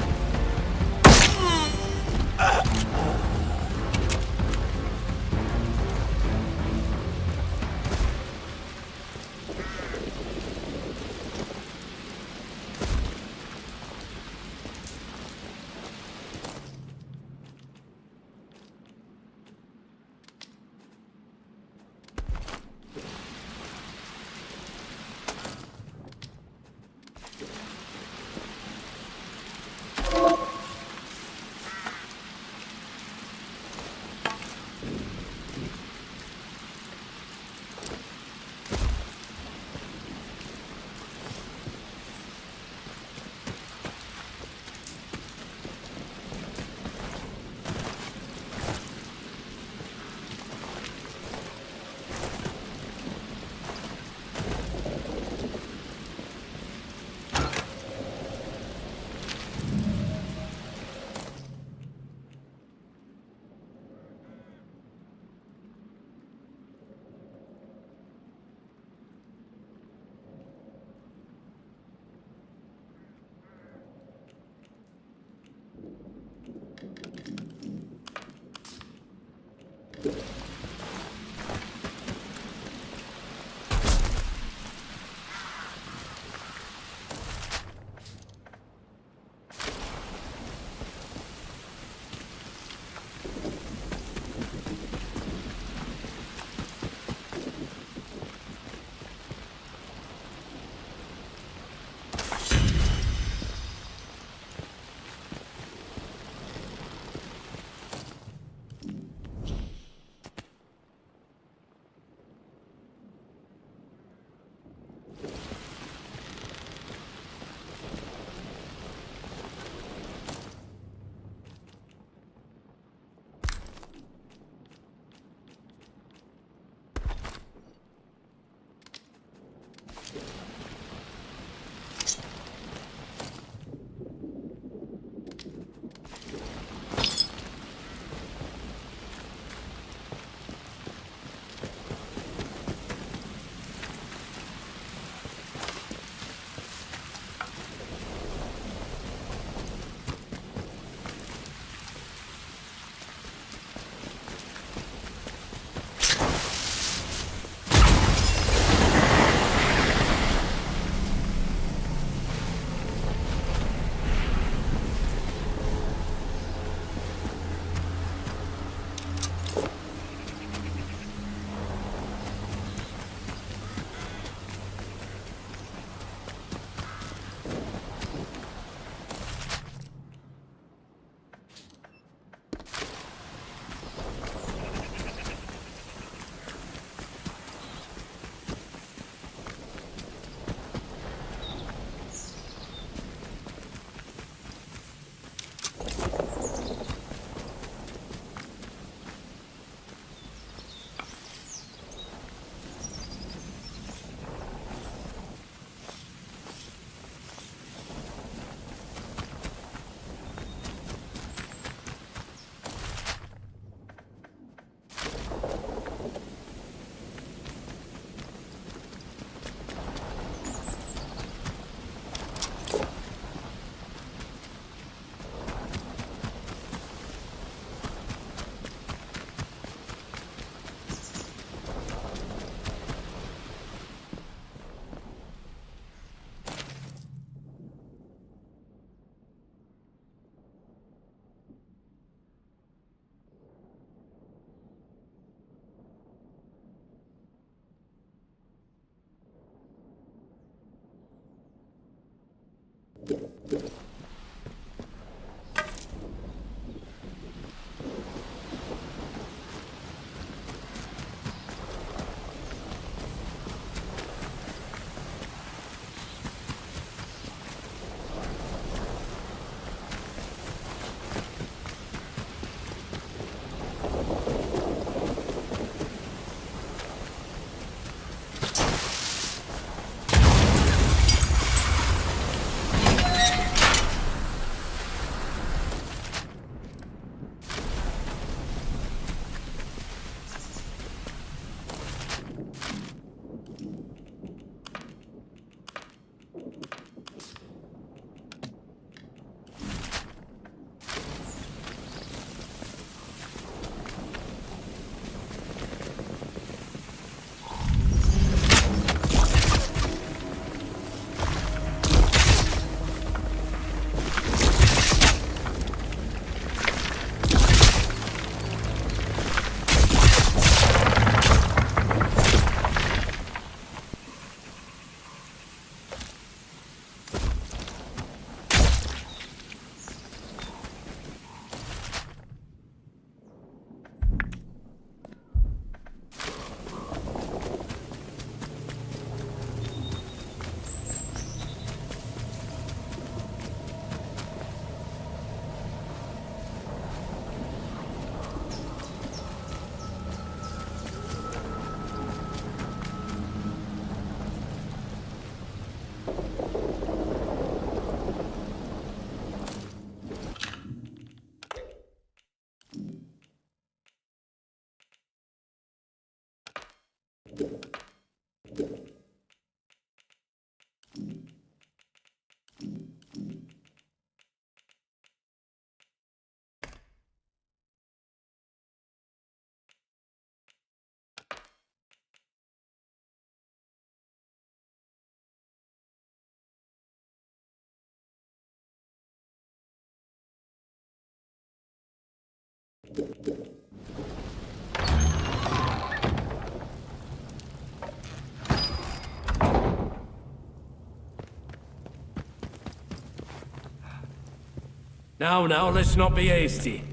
Now, let's not be hasty.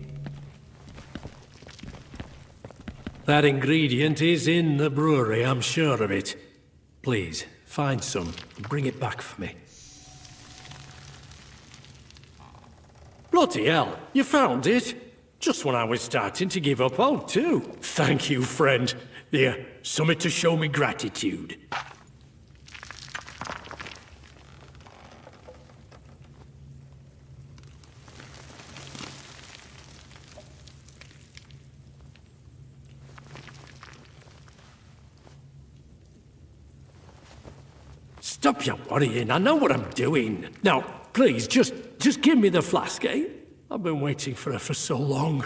That ingredient is in the brewery, I'm sure of it. Please, find some and bring it back for me. Bloody hell, you found it? Just when I was starting to give up hope, too. Thank you, friend. There, something to show me gratitude. Stop your worrying, I know what I'm doing. Now, please, just give me the flask, eh? I've been waiting for her for so long.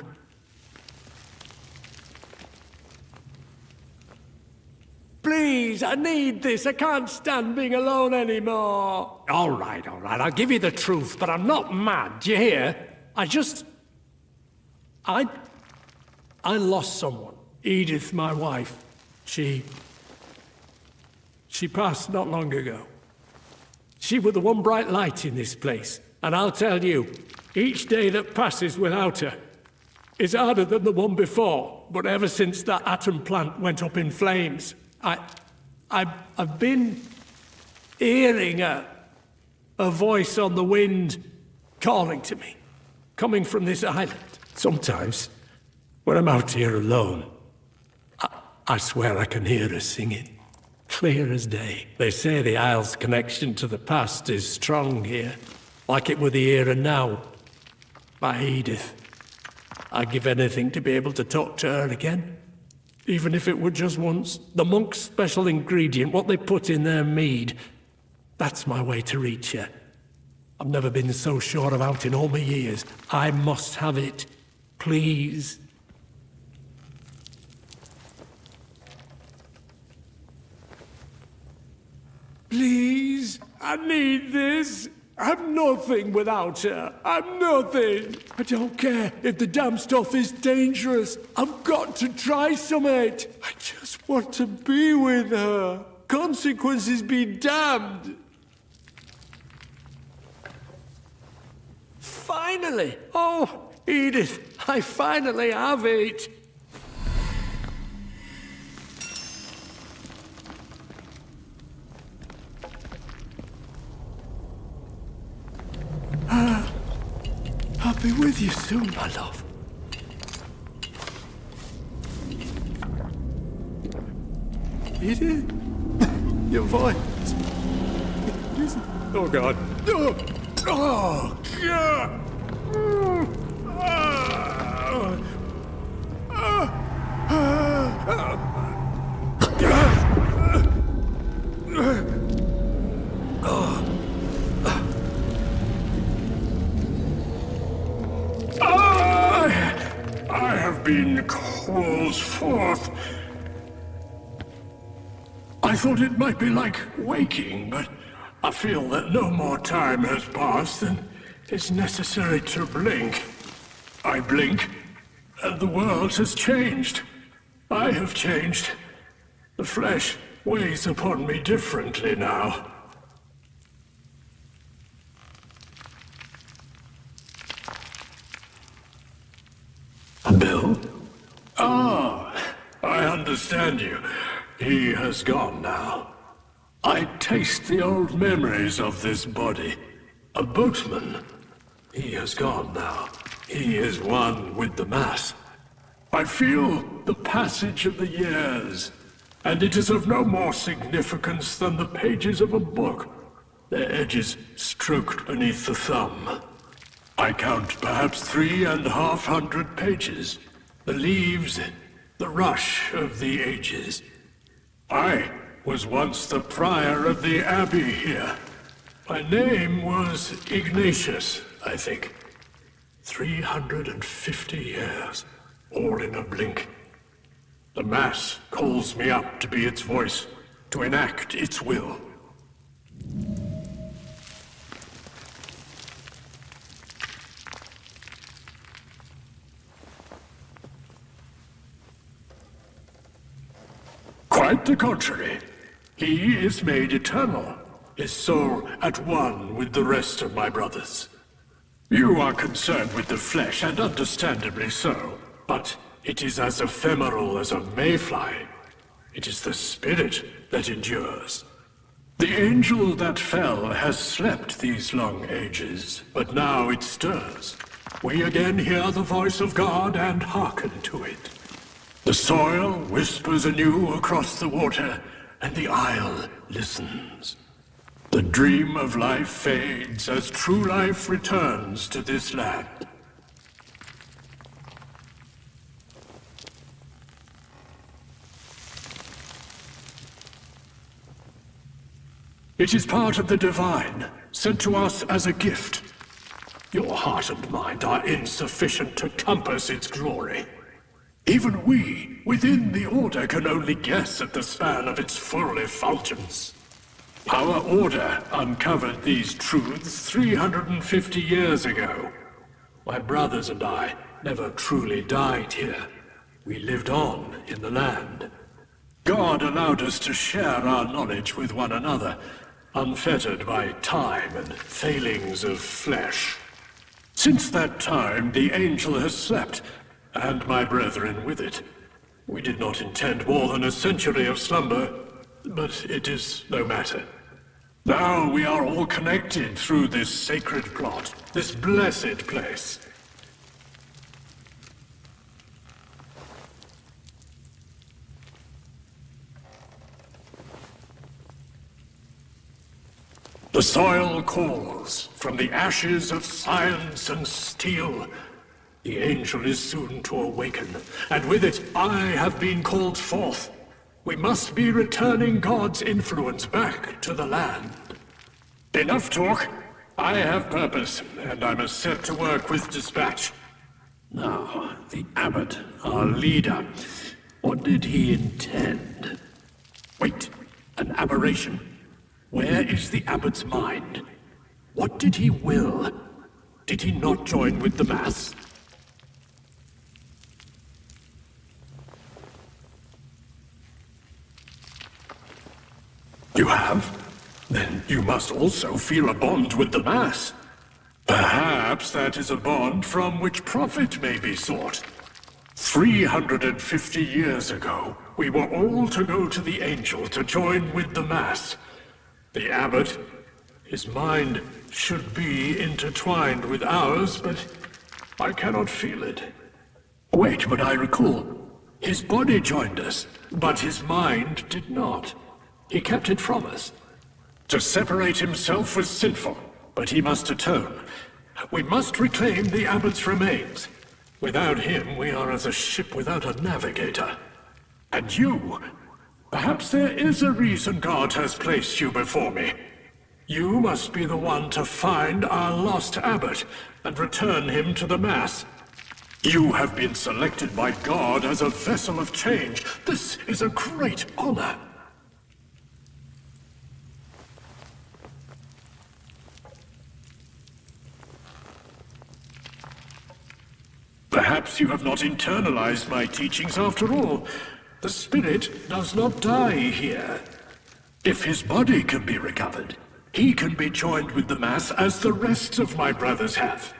Please, I need this. I can't stand being alone anymore. All right, I'll give you the truth, but I'm not mad, do you hear? I lost someone. Edith, my wife. She passed not long ago. She was the one bright light in this place. And I'll tell you, each day that passes without her is harder than the one before. But ever since that atom plant went up in flames, I've been hearing a voice on the wind calling to me, coming from this island. Sometimes, when I'm out here alone, I swear I can hear her singing. Clear as day. They say the Isle's connection to the past is strong here. Like it were the here and now. By Edith. I'd give anything to be able to talk to her again. Even if it were just once. The monk's special ingredient, what they put in their mead. That's my way to reach her. I've never been so sure about in all my years. I must have it. Please. Please, I need this. I'm nothing without her. I'm nothing. I don't care if the damn stuff is dangerous. I've got to try some of it. I just want to be with her. Consequences be damned. Finally! Oh, Edith, I finally have it! I'll be with you soon, my love. Edith? Your voice. Oh, God. Oh, oh God! I have been called forth. I thought it might be like waking, but I feel that no more time has passed than is necessary to blink. I blink, and the world has changed. I have changed. The flesh weighs upon me differently now. Bill? Ah, I understand you. He has gone now. I taste the old memories of this body. A boatman. He has gone now. He is one with the mass. I feel the passage of the years, and it is of no more significance than the pages of a book, their edges stroked beneath the thumb. I count perhaps 350 pages. The leaves, the rush of the ages. I was once the prior of the abbey here. My name was Ignatius, I think. 350 years, all in a blink. The Mass calls me up to be its voice, to enact its will. Quite the contrary. He is made eternal, his soul at one with the rest of my brothers. You are concerned with the flesh, and understandably so, but it is as ephemeral as a mayfly. It is the spirit that endures. The angel that fell has slept these long ages, but now it stirs. We again hear the voice of God and hearken to it. The soil whispers anew across the water, and the isle listens. The dream of life fades as true life returns to this land. It is part of the divine, sent to us as a gift. Your heart and mind are insufficient to compass its glory. Even we, within the Order, can only guess at the span of its full effulgence. Our Order uncovered these truths 350 years ago. My brothers and I never truly died here. We lived on in the land. God allowed us to share our knowledge with one another, unfettered by time and failings of flesh. Since that time, the angel has slept, and my brethren with it. We did not intend more than a century of slumber, but it is no matter. Now we are all connected through this sacred plot, this blessed place. The soil calls from the ashes of science and steel. The angel is soon to awaken, and with it I have been called forth. We must be returning God's influence back to the land. Enough talk. I have purpose, and I must set to work with dispatch. Now, the abbot, our leader, what did he intend? Wait, an aberration. Where is the abbot's mind? What did he will? Did he not join with the Mass? You have? Then you must also feel a bond with the Mass. Perhaps Perhaps that is a bond from which profit may be sought. 350 years ago, we were all to go to the Angel to join with the Mass. The Abbot, his mind should be intertwined with ours, but I cannot feel it. Wait, but I recall. His body joined us, but his mind did not. He kept it from us. To separate himself was sinful, but he must atone. We must reclaim the Abbot's remains. Without him, we are as a ship without a navigator. And you, perhaps there is a reason God has placed you before me. You must be the one to find our lost Abbot and return him to the Mass. You have been selected by God as a vessel of change. This is a great honor. Perhaps you have not internalized my teachings after all. The spirit does not die here. If his body can be recovered, he can be joined with the Mass as the rest of my brothers have.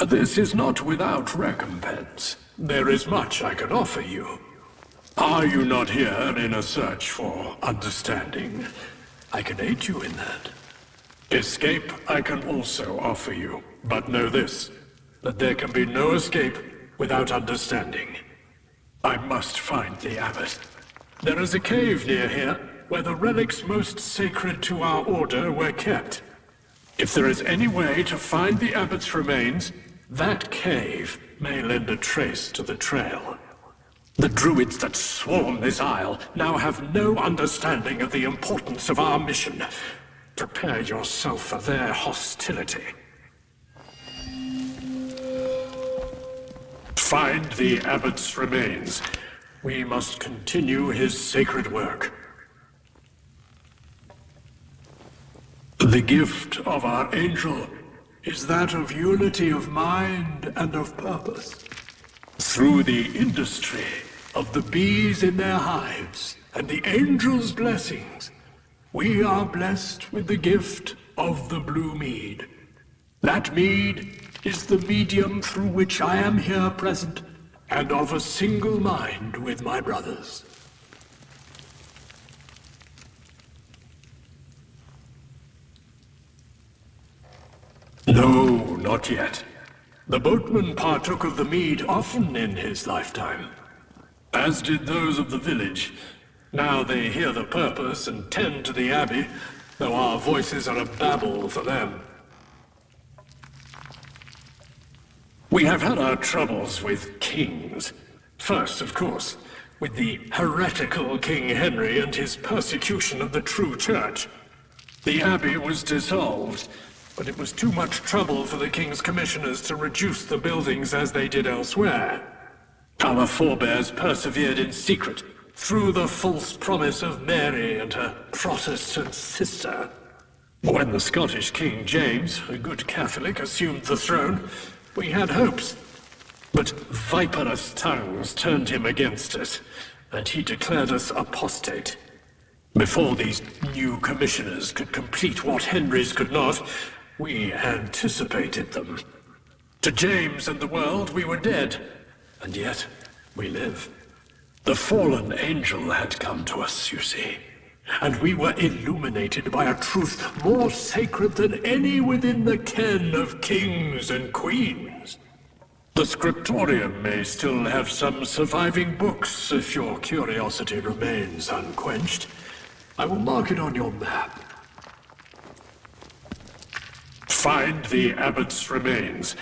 This is not without recompense. There is much I can offer you. Are you not here in a search for understanding? I can aid you in that. Escape I can also offer you, but know this, that there can be no escape without understanding. I must find the Abbot. There is a cave near here where the relics most sacred to our order were kept. If there is any way to find the Abbot's remains, that cave may lend a trace to the trail. The druids that swarm this isle now have no understanding of the importance of our mission. Prepare yourself for their hostility. Find the Abbot's remains. We must continue his sacred work. The gift of our angel is that of unity of mind and of purpose. Through the industry of the bees in their hives and the angel's blessings, we are blessed with the gift of the blue mead. That mead is the medium through which I am here present and of a single mind with my brothers. No, not yet. The boatman partook of the mead often in his lifetime, as did those of the village. Now they hear the purpose and tend to the abbey, though our voices are a babble for them. We have had our troubles with kings. First, of course, with the heretical King Henry and his persecution of the true church. The abbey was dissolved, but it was too much trouble for the king's commissioners to reduce the buildings as they did elsewhere. Our forebears persevered in secret, through the false promise of Mary and her Protestant sister. When the Scottish King James, a good Catholic, assumed the throne, we had hopes. But viperous tongues turned him against us, and he declared us apostate. Before these new commissioners could complete what Henry's could not, we anticipated them. To James and the world, we were dead, and yet we live. The fallen angel had come to us, you see, and we were illuminated by a truth more sacred than any within the ken of kings and queens. The scriptorium may still have some surviving books if your curiosity remains unquenched. I will mark it on your map. Find the abbot's remains.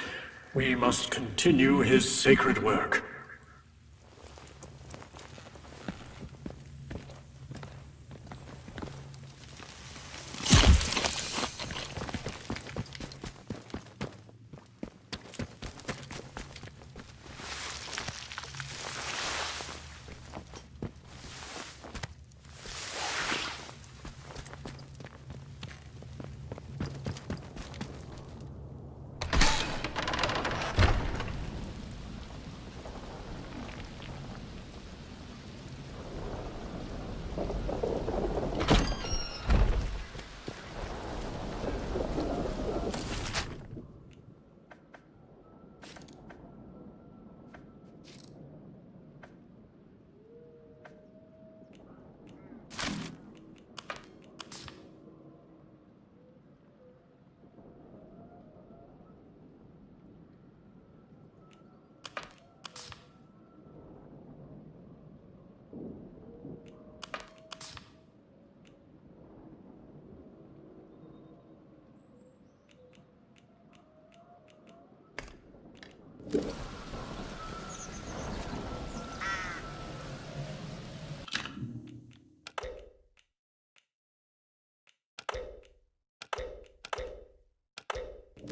We must continue his sacred work.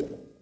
it.